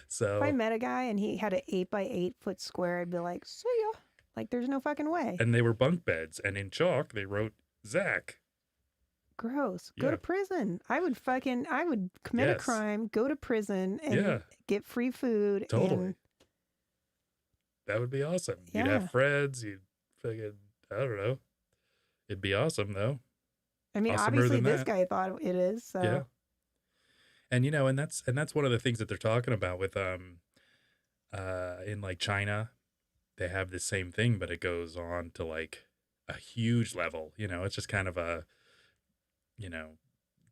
So If I met a guy and he had an 8x8 foot square, I'd be like, see ya. Like, there's no fucking way. and they were bunk beds, and in chalk they wrote Zach. Gross. Go Yeah. to prison. I would commit a Yes. crime, go to prison, and Yeah. get free food. Totally. And That would be awesome. You'd Yeah. have friends. You'd fucking, I don't know. It'd be awesome though. I mean, Awesomer obviously than this that. guy thought it is. So Yeah. And and that's one of the things that they're talking about with in like China, they have the same thing, but it goes on to like a huge level. It's just kind of a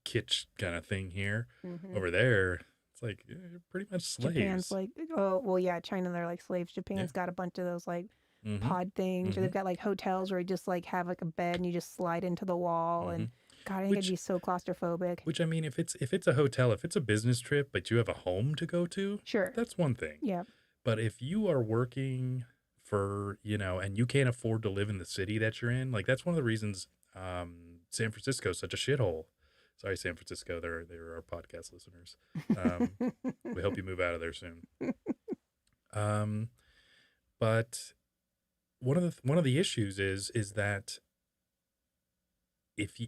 kitsch kind of thing here. Mhm. Over there, it's like you're pretty much slaves. Japan's like, oh, well, yeah, China, they're like slaves. Japan's got a bunch of those like Mhm. pod things, or they've got like hotels where you just like have like a bed and you just slide into the wall. And God, I think it'd be so claustrophobic. Which I mean, if it's a hotel, if it's a business trip, but you have a home to go to, Sure. that's one thing. Yeah. But if you are working for, and you can't afford to live in the city that you're in, like that's one of the reasons San Francisco is such a shithole. Sorry, San Francisco, they're our podcast listeners. We hope you move out of there soon. But one of the issues is that if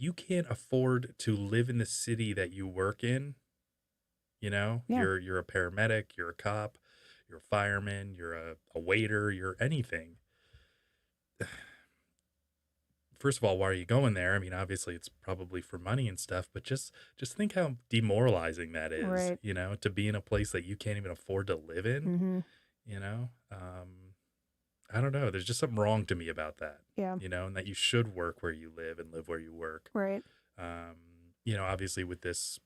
you can't afford to live in the city that you work in, Yeah. you're a paramedic, you're a cop, you're a fireman, you're a waiter, you're anything. First of all, why are you going there? I mean, obviously it's probably for money and stuff, but just think how demoralizing that is, Right. to be in a place that you can't even afford to live in, Mm-hmm. I don't know. There's just something wrong to me about that, Yeah. and that you should work where you live and live where you work. Right. Obviously with this,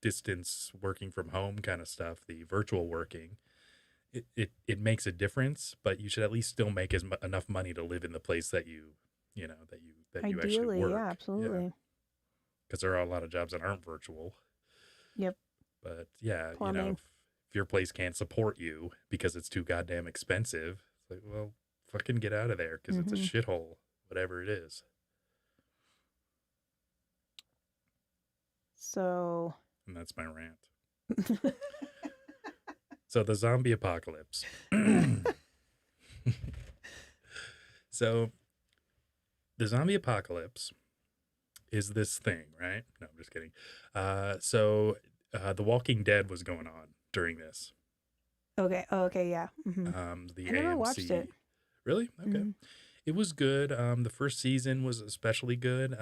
distance working from home kind of stuff, the virtual working, it makes a difference, but you should at least still make enough money to live in the place that you actually Ideally, work. yeah, absolutely. Because there are a lot of jobs that aren't virtual. Yep. But yeah, Plumbing. if your place can't support you because it's too goddamn expensive, it's like, well, fucking get out of there because it's a shithole, whatever it is. So. And that's my rant. So the zombie apocalypse. So the zombie apocalypse is this thing, right? No, I'm just kidding. The Walking Dead was going on during this. Okay. Oh, okay. Yeah. The I never AMC. watched it. Really? Okay. It was good. The first season was especially good.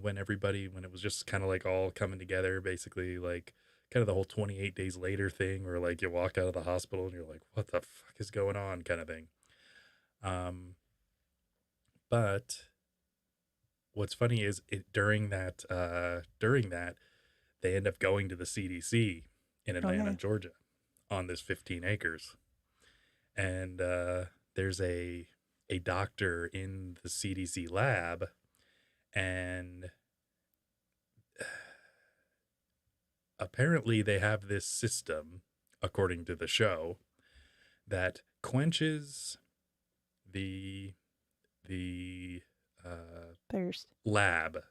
When it was just kind of like all coming together, basically like kind of the whole 28 days later thing, where like you walk out of the hospital and you're like, what the fuck is going on, kind of thing. But what's funny is during that they end up going to the CDC in Atlanta, Georgia, on this 15 acres, and there's a doctor in the CDC lab, and apparently they have this system, according to the show, that quenches the Thirst. lab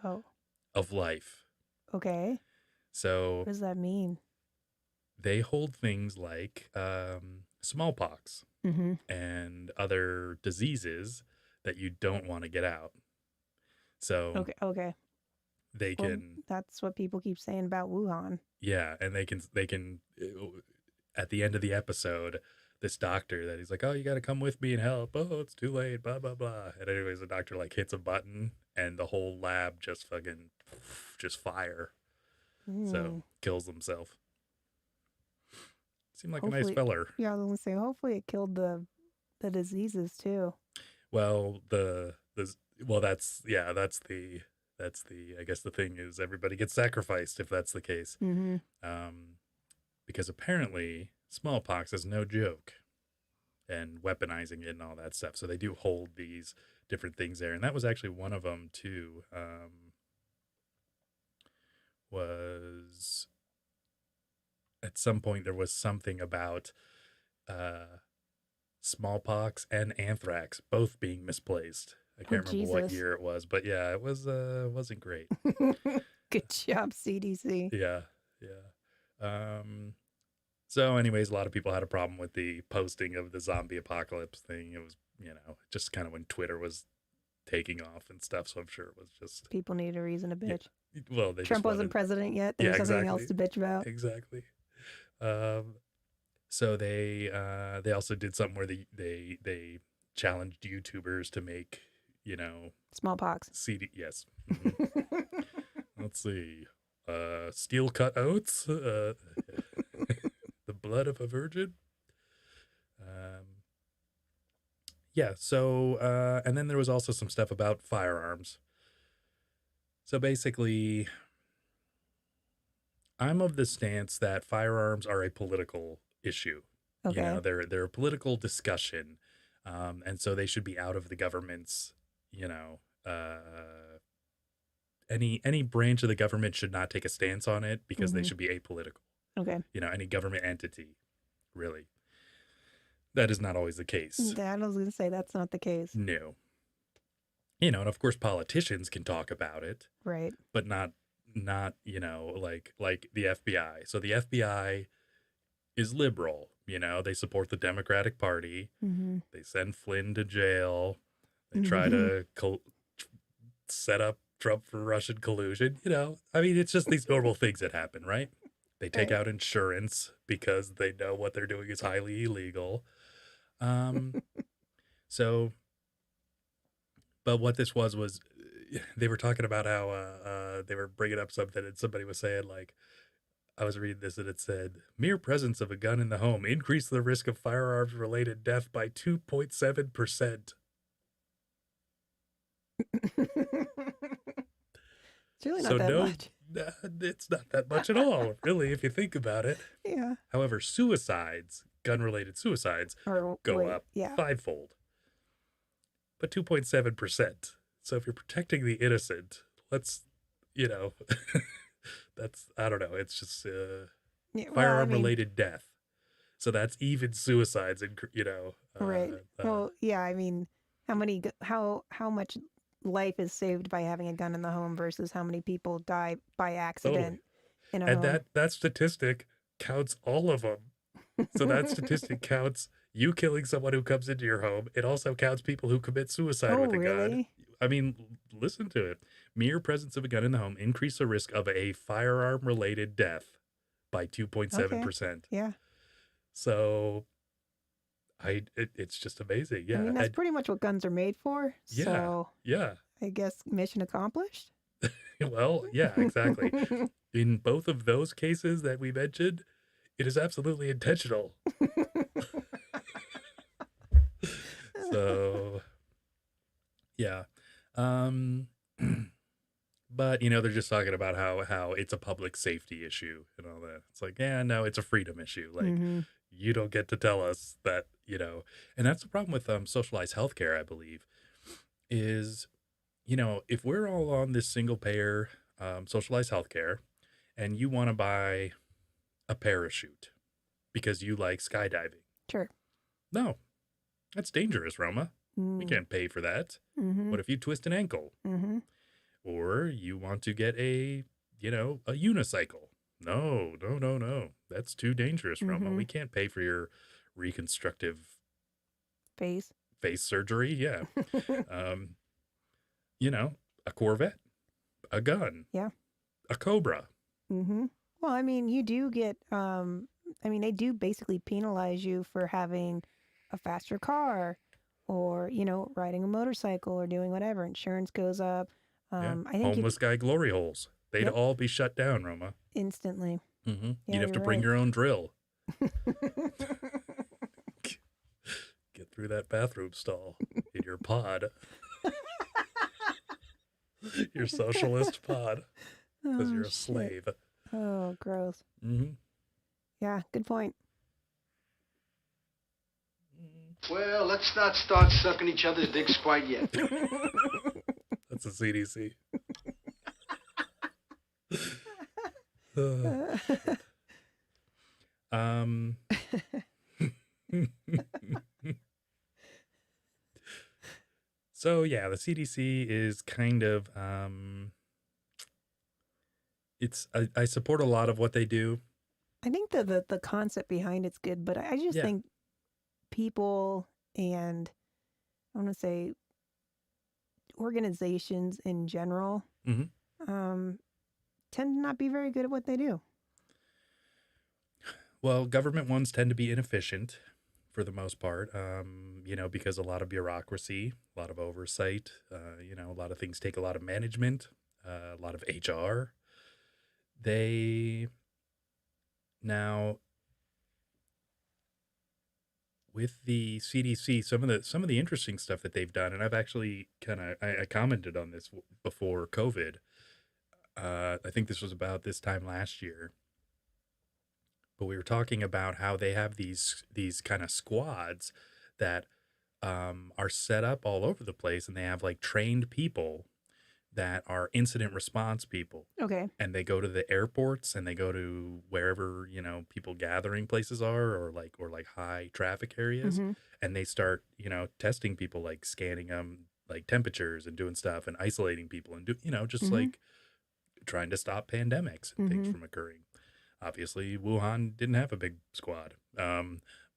of life. Okay. So what does that mean? They hold things like smallpox and other diseases that you don't want to get out. So okay. They can. That's what people keep saying about Wuhan. Yeah, and they can. At the end of the episode, this doctor that he's like, "Oh, you got to come with me and help." Oh, it's too late. Blah blah blah. And anyways, the doctor like hits a button, and the whole lab just fire. So kills himself. Seemed like a nice feller. Yeah, I was gonna say hopefully it killed the diseases too. Well, that's the I guess the thing is everybody gets sacrificed if that's the case. Because apparently smallpox is no joke, and weaponizing it and all that stuff. So they do hold these different things there, and that was actually one of them too. Was at some point there was something about smallpox and anthrax both being misplaced. I can't remember what year it was, but yeah, it wasn't great. Good job, CDC. Yeah. So anyways, a lot of people had a problem with the posting of the zombie apocalypse thing. It was, just kind of when Twitter was taking off and stuff. So I'm sure it was just people needed a reason to bitch. Yeah. Well, Trump wasn't president yet. There was something else to bitch about. Exactly. So they also did something where they challenged YouTubers to make, smallpox. Yes. Let's see. Steel cut oats. The blood of a virgin. Yeah. So and then there was also some stuff about firearms. So basically, I'm of the stance that firearms are a political issue. Okay. They're a political discussion, and so they should be out of the government's. Any branch of the government should not take a stance on it because they should be apolitical. Okay. Any government entity, really. That is not always the case. I was going to say that's not the case. No. And of course politicians can talk about it. Right. But not like the FBI. So the FBI is liberal, they support the Democratic Party. They send Flynn to jail. They try to set up Trump for Russian collusion. It's just these normal things that happen, right? They take out insurance because they know what they're doing is highly illegal. But what this was they were talking about how they were bringing up something, and somebody was saying, like, I was reading this and it said, mere presence of a gun in the home increased the risk of firearms related death by 2.7%. It's really not that much. It's not that much at all, really, if you think about it. Yeah. However, gun-related suicides, go up fivefold. But 2.7%. So if you're protecting the innocent, let's, that's, I don't know. It's just firearm-related death. So that's even suicides, and right. Well, yeah. How much life is saved by having a gun in the home versus how many people die by accident in a home. And that statistic counts all of them. So that statistic counts you killing someone who comes into your home. It also counts people who commit suicide Oh, with a gun. really? I mean, listen to it. Mere presence of a gun in the home increase the risk of a firearm-related death by Okay. 2.7%. Yeah. So it's just amazing. I Yeah. mean, that's pretty much what guns are made for. Yeah. So Yeah. I guess mission accomplished. Well, yeah, exactly. In both of those cases that we mentioned, it is absolutely intentional. So, yeah. Um, but they're just talking about how it's a public safety issue and all that. It's like, yeah, no, it's a freedom issue. Like, you don't get to tell us that, and that's the problem with socialized healthcare, I believe, is, if we're all on this single payer socialized healthcare and you want to buy a parachute because you like skydiving. Sure. No, that's dangerous, Roma. We can't pay for that. What if you twist an ankle? Or you want to get a unicycle? No. That's too dangerous, Roma. We can't pay for your reconstructive face surgery. Yeah. A Corvette, a gun. Yeah. A Cobra. Well, I mean, you do get, they do basically penalize you for having a faster car or, riding a motorcycle or doing whatever. Insurance goes up. Yeah. I think Homeless guy Gloryholes. They'd Yep. all be shut down, Roma. Instantly. Yeah, You'd have to you're bring right. your own drill. Get through that bathroom stall in your pod. Your socialist pod. Because you're a shit. slave. Oh, gross. Mm-hmm. Yeah, good point. Well, let's not start sucking each other's dicks quite yet. That's a CDC. So yeah, the CDC is kind of I support a lot of what they do. I think the concept behind it's good, but I just Yeah. think people and I want to say organizations in general Mhm. Tend to not be very good at what they do. Well, government ones tend to be inefficient for the most part, because a lot of bureaucracy, a lot of oversight, a lot of things take a lot of management, a lot of HR. Now, with the CDC, some of the interesting stuff that they've done, and I've actually I commented on this before COVID. I think this was about this time last year. But we were talking about how they have these kind of squads that are set up all over the place, and they have like trained people that are incident response people. Okay. And they go to the airports and they go to wherever, people gathering places are or like high traffic areas. Mhm. And they start, testing people, like scanning them, like temperatures and doing stuff and isolating people and just Mhm. like trying to stop pandemics and things Mhm. from occurring. Obviously, Wuhan didn't have a big squad.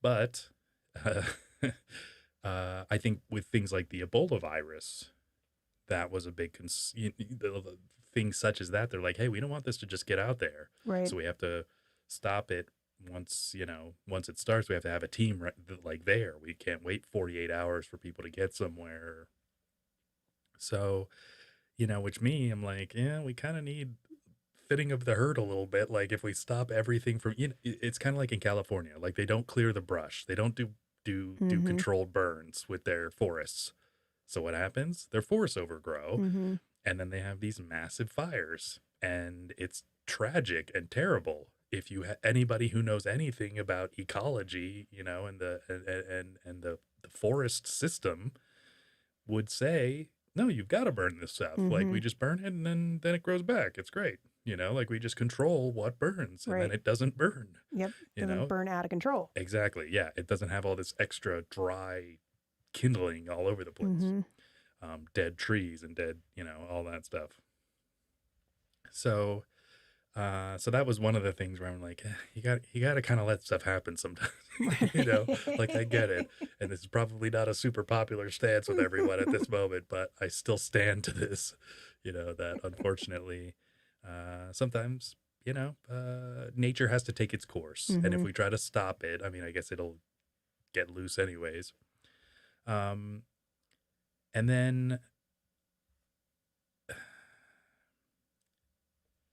But I think with things like the Ebola virus, that was a big things such as that. They're like, hey, we don't want this to just get out there. Right. So we have to stop it once it starts. We have to have a team like there. We can't wait 48 hours for people to get somewhere. So, which I'm like, yeah, we kind of need thinning of the herd a little bit. Like if we stop everything from, it's kind of like in California, like they don't clear the brush. They don't do Mhm. controlled burns with their forests. So what happens? Their forests overgrow, Mhm. and then they have these massive fires, and it's tragic and terrible. If you anybody who knows anything about ecology, and the forest system would say, no, you've got to burn this stuff. Like we Mhm. just burn it and then it grows back. It's great. Like we just control what burns and Right. then it doesn't burn. Yep. You Doesn't know? burn out of control. Exactly. Yeah. It doesn't have all this extra dry kindling all over the place. Mhm. Dead trees and dead, all that stuff. So, So that was one of the things where I'm like, you got to kind of let stuff happen sometimes, you know, like I get it. And this is probably not a super popular stance with everyone at this moment, but I still stand to this, you know, that unfortunately, sometimes, you know, nature has to take its course. And if we try to stop it, I mean, I guess it'll get loose anyways. And then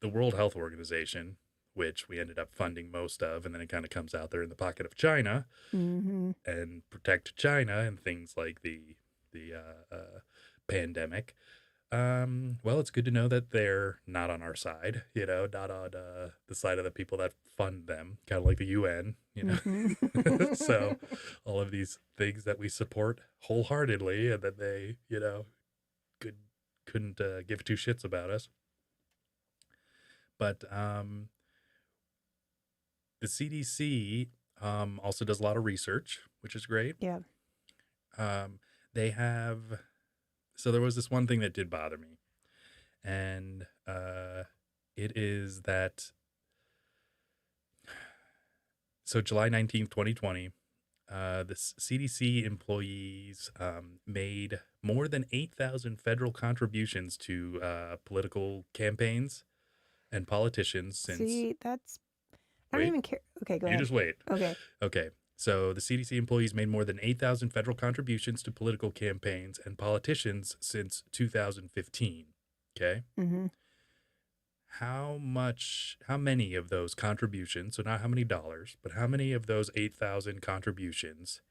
the World Health Organization, which we ended up funding most of, and then it kind of comes out there in the pocket of China and protect China and things like the pandemic. Well, it's good to know that they're not on our side, you know, not on the side of the people that fund them, kind of like the UN, you know. So all of these things that we support wholeheartedly and that they, you know, couldn't give two shits about us. But the CDC also does a lot of research, which is great. Yeah. They have, so there was this one thing that did bother me, and it is that, so July 19th, 2020, the CDC employees made more than 8,000 federal contributions to political campaigns and politicians since. See, that's, I don't even care. Okay, go ahead. You just wait. Okay. Okay. So the CDC employees made more than 8,000 federal contributions to political campaigns and politicians since 2015. Okay. How many of those contributions, so not how many dollars, but how many of those 8,000 contributions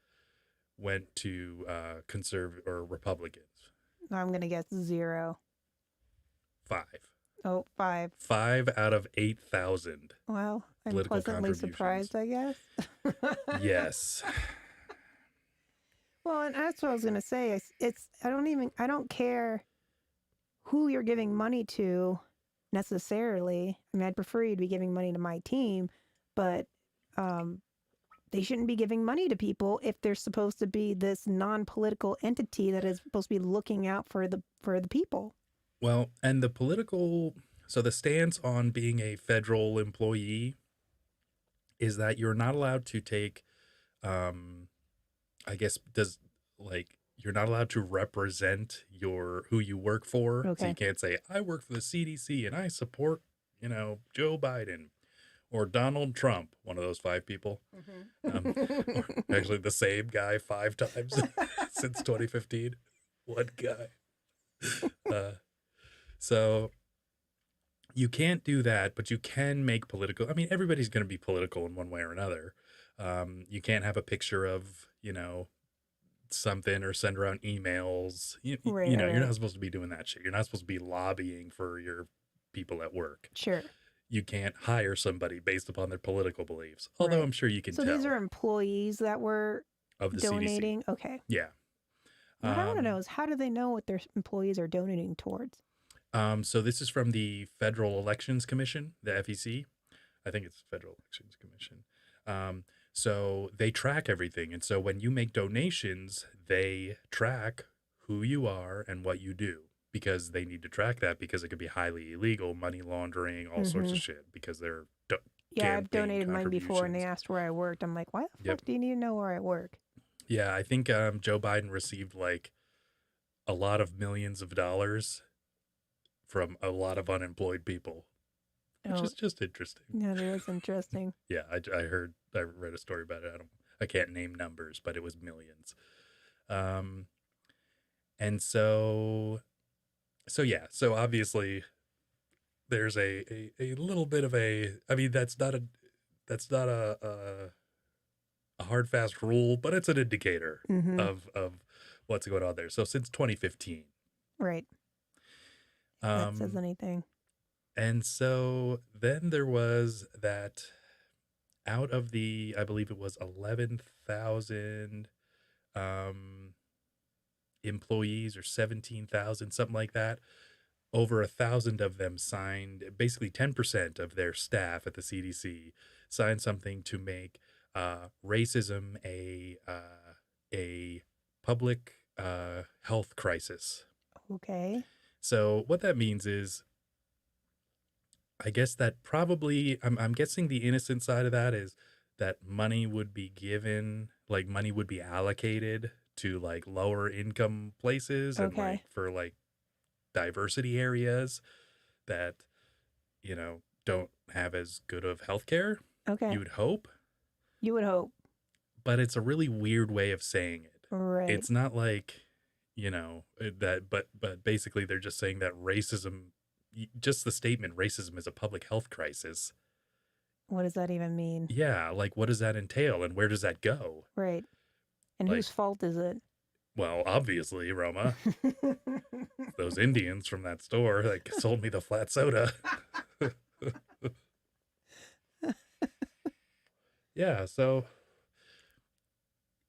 went to conservative or Republicans? I'm going to guess 0. 5. Oh, 5. 5 out of 8,000. Well, I'm Political pleasantly surprised, I guess. Yes. Well, and that's what I was going to say. I don't care who you're giving money to necessarily. I mean, I'd prefer you to be giving money to my team, but they shouldn't be giving money to people if they're supposed to be this non-political entity that is supposed to be looking out for the people. Well, and so the stance on being a federal employee is that you're not allowed to take, I guess, you're not allowed to represent who you work for. Okay. So you can't say, I work for the CDC and I support, you know, Joe Biden or Donald Trump, one of those 5 people. Or actually the same guy 5 times since 2015. One guy. So you can't do that, but you can make political. I mean, everybody's going to be political in one way or another. You can't have a picture of, you know, something or send around emails. Right, you know, right. You're not supposed to be doing that shit. You're not supposed to be lobbying for your people at work. Sure. You can't hire somebody based upon their political beliefs. Although Right. I'm sure you can So tell. these are employees that were of the donating? CDC. Okay. Yeah. What I want to know is, how do they know what their employees are donating towards? So this is from the Federal Elections Commission, the FEC. I think it's Federal Elections Commission. So they track everything. And so when you make donations, they track who you are and what you do, because they need to track that because it could be highly illegal, money laundering, all sorts of shit, because they're Yeah, I've campaign donated mine before and they contributions. asked where I worked. I'm like, why the Yep. fuck do you need to know where I work? Yeah, I think Joe Biden received like a lot of millions of dollars from a lot of unemployed people, which Oh, is just interesting. yeah, that is interesting. Yeah, I read a story about it. I can't name numbers, but it was millions. And so yeah, so obviously there's a little bit of I mean, that's not a hard fast rule, but it's an indicator of what's going on there. So since 2015. Right. If that says anything. And so then there was that, out of the, I believe it was 11,000 employees, or 17,000, something like that, over 1,000 of them signed, basically 10% of their staff at the CDC signed something to make racism a public health crisis. Okay. So what that means is, I guess that probably I'm guessing the innocent side of that is that money would be given, like money would be allocated to like lower income places and Okay. like for like diversity areas that, don't have as good of healthcare. Okay. You would hope, You would hope. but it's a really weird way of saying it. Right. It's not like, that, but basically they're just saying that racism, just the statement racism is a public health crisis. What does that even mean? Yeah, like what does that entail and where does that go? Right. And Like, whose fault is it? well, obviously, Roma, those Indians from that store that sold me the flat soda. Yeah, so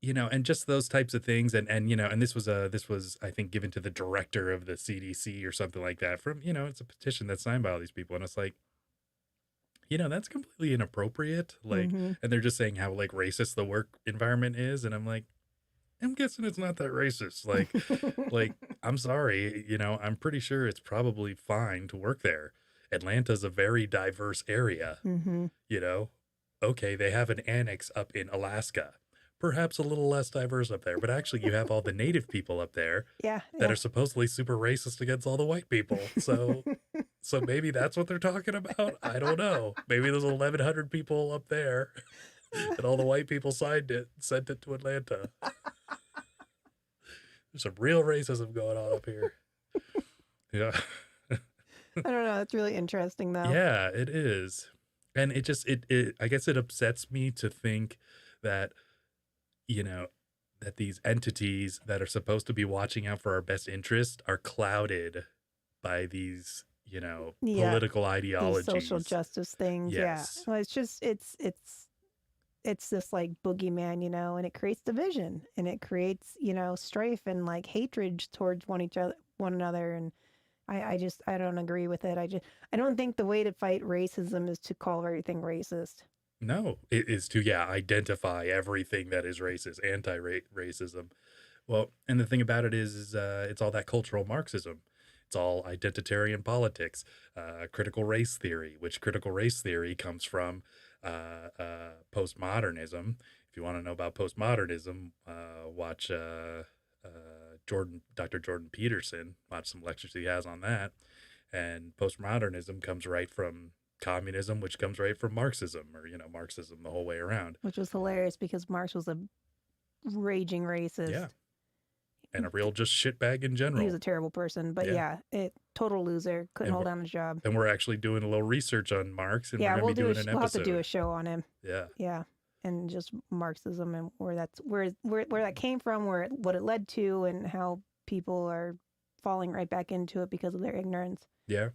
and just those types of things, and this was I think given to the director of the CDC or something like that from it's a petition that's signed by all these people, and it's like that's completely inappropriate, like, Mhm. and they're just saying how like racist the work environment is, and I'm like, I'm guessing it's not that racist, like I'm sorry, I'm pretty sure it's probably fine to work there. Atlanta's a very diverse area, Mhm. Okay, they have an annex up in Alaska. Perhaps a little less diverse up there, but actually you have all the native people up there Yeah. that Yeah. are supposedly super racist against all the white people. So maybe that's what they're talking about. I don't know. Maybe there's 1,100 people up there and all the white people sent it to Atlanta. There's some real racism going on up here. Yeah. I don't know. That's really interesting, though. Yeah, it is. And it just, I guess it upsets me to think that, that these entities that are supposed to be watching out for our best interest are clouded by these, Yeah. political These ideologies. social justice things. Yes. Yeah. Well, it's just it's this like boogeyman, and it creates division and it creates, strife and like hatred towards one another. And I don't agree with it. I don't think the way to fight racism is to call everything racist. No, it is to, identify everything that is racist, anti-racism. Well, and the thing about it is it's all that cultural Marxism. It's all identitarian politics, critical race theory, which critical race theory comes from postmodernism. If you want to know about postmodernism, watch Dr. Jordan Peterson, watch some lectures he has on that. And postmodernism comes right from communism, which comes right from Marxism, or, Marxism the whole way around. Which was hilarious because Marx was a raging racist. Yeah. And a real just shitbag in general. He was a terrible person, but total loser. Couldn't hold down a job. And we're actually doing a little research on Marx, and Yeah, we're going to be doing an episode. We'll have to do a show on him. Yeah. Yeah. And just Marxism and where that came from, what it led to, and how people are falling right back into it because of their ignorance. Yeah.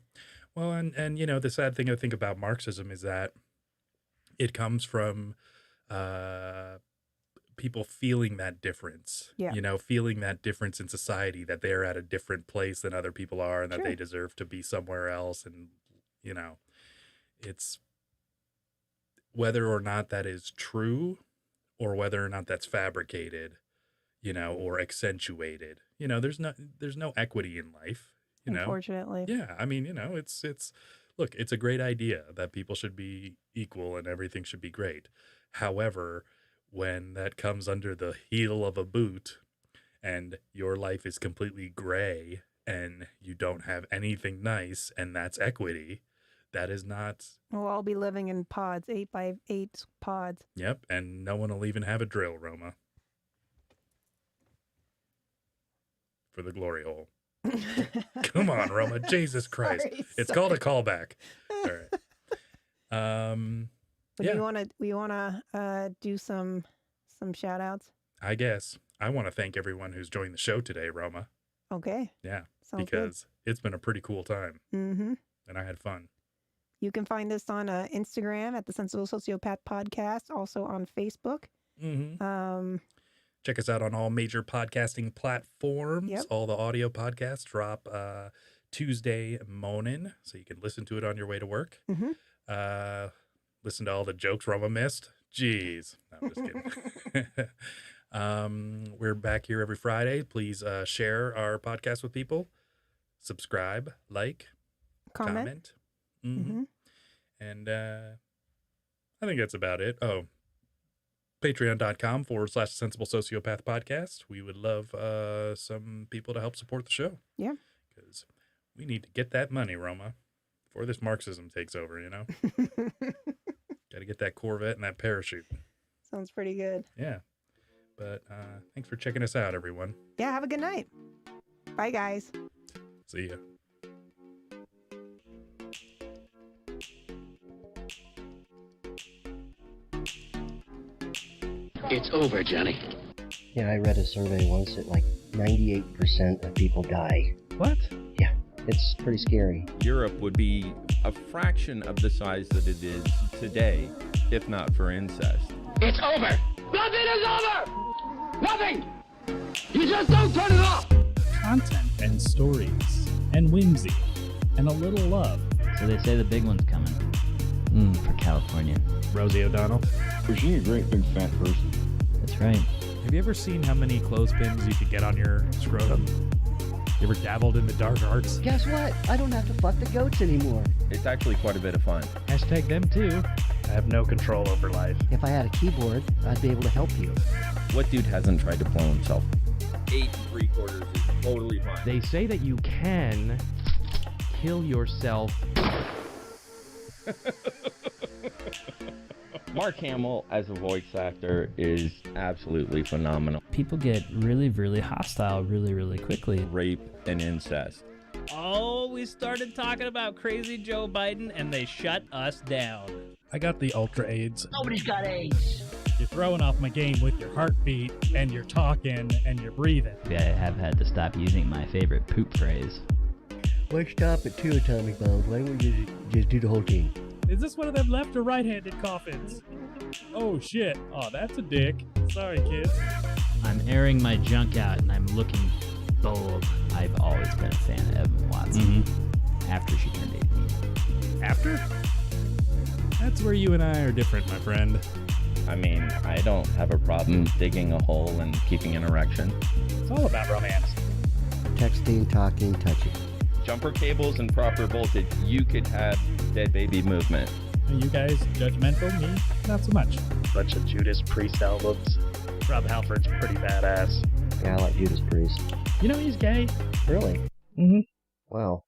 Well, and the sad thing I think about Marxism is that it comes from people feeling that difference. Yeah. Feeling that difference in society, that they're at a different place than other people are, and that Sure. they deserve to be somewhere else. And, it's whether or not that is true or whether or not that's fabricated, or accentuated. There's no equity in life, Unfortunately. Yeah, I mean, look, it's a great idea that people should be equal and everything should be great. However, when that comes under the heel of a boot and your life is completely gray and you don't have anything nice, and that's equity, that is not. We'll all be living in pods, 8x8 pods. Yep, and no one will even have a drill, Roma. For the glory hole. Come on, Roma. Jesus Christ. It's called a callback. All right. We wanna do some shout outs? I guess. I want to thank everyone who's joined the show today, Roma. Okay. Yeah. Sounds because it's been a pretty cool time. Mm-hmm. And I had fun. You can find us on Instagram at the Sensible Sociopath Podcast, also on Facebook. Mm-hmm. Check us out on all major podcasting platforms. Yep. All the audio podcasts drop Tuesday morning, so you can listen to it on your way to work. Mm-hmm. Listen to all the jokes Roma missed. Jeez. No, I'm just kidding. We're back here every Friday. Please share our podcast with people. Subscribe, like, comment. Mm-hmm. Mm-hmm. And I think that's about it. Oh, patreon.com/Sensible Sociopath Podcast. We would love some people to help support the show. Yeah. Because we need to get that money, Roma, before this Marxism takes over, you know? Got to get that Corvette and that parachute. Sounds pretty good. Yeah. But thanks for checking us out, everyone. Yeah, have a good night. Bye, guys. See ya. It's over, Johnny. Yeah, I read a survey once that like 98% of people die. What? Yeah, it's pretty scary. Europe would be a fraction of the size that it is today, if not for incest. It's over! Nothing is over! Nothing! You just don't turn it off! Content and stories and whimsy and a little love. So they say the big one's coming. For California. Rosie O'Donnell. Was she a great big fat person? That's right. Have you ever seen how many clothespins you could get on your scrotum? You ever dabbled in the dark arts? Guess what? I don't have to fuck the goats anymore. It's actually quite a bit of fun. Hashtag them too. I have no control over life. If I had a keyboard, I'd be able to help you. What dude hasn't tried to blow himself? 8 3/4 is totally fine. They say that you can kill yourself. Mark Hamill as a voice actor is absolutely phenomenal. People get really, really hostile really, really quickly. Rape and incest. Oh, we started talking about crazy Joe Biden and they shut us down. I got the ultra AIDS. Nobody's got AIDS. You're throwing off my game with your heartbeat and your talking and your breathing. I have had to stop using my favorite poop phrase. Why stop at 2 atomic bombs? Why don't we just do the whole team? Is this one of them left or right-handed coffins? Oh shit. Oh, that's a dick. Sorry, kids. I'm airing my junk out and I'm looking bold. I've always been a fan of Evan Watson. After she turned 18. After? That's where you and I are different, my friend. I mean, I don't have a problem digging a hole and keeping an erection. It's all about romance. Texting, talking, touching. Jumper cables and proper voltage, you could have dead baby movement. Are you guys judgmental? Me? Not so much. Bunch of Judas Priest albums. Rob Halford's pretty badass. Yeah, I like Judas Priest. You know he's gay. Really? Mm-hmm. Wow.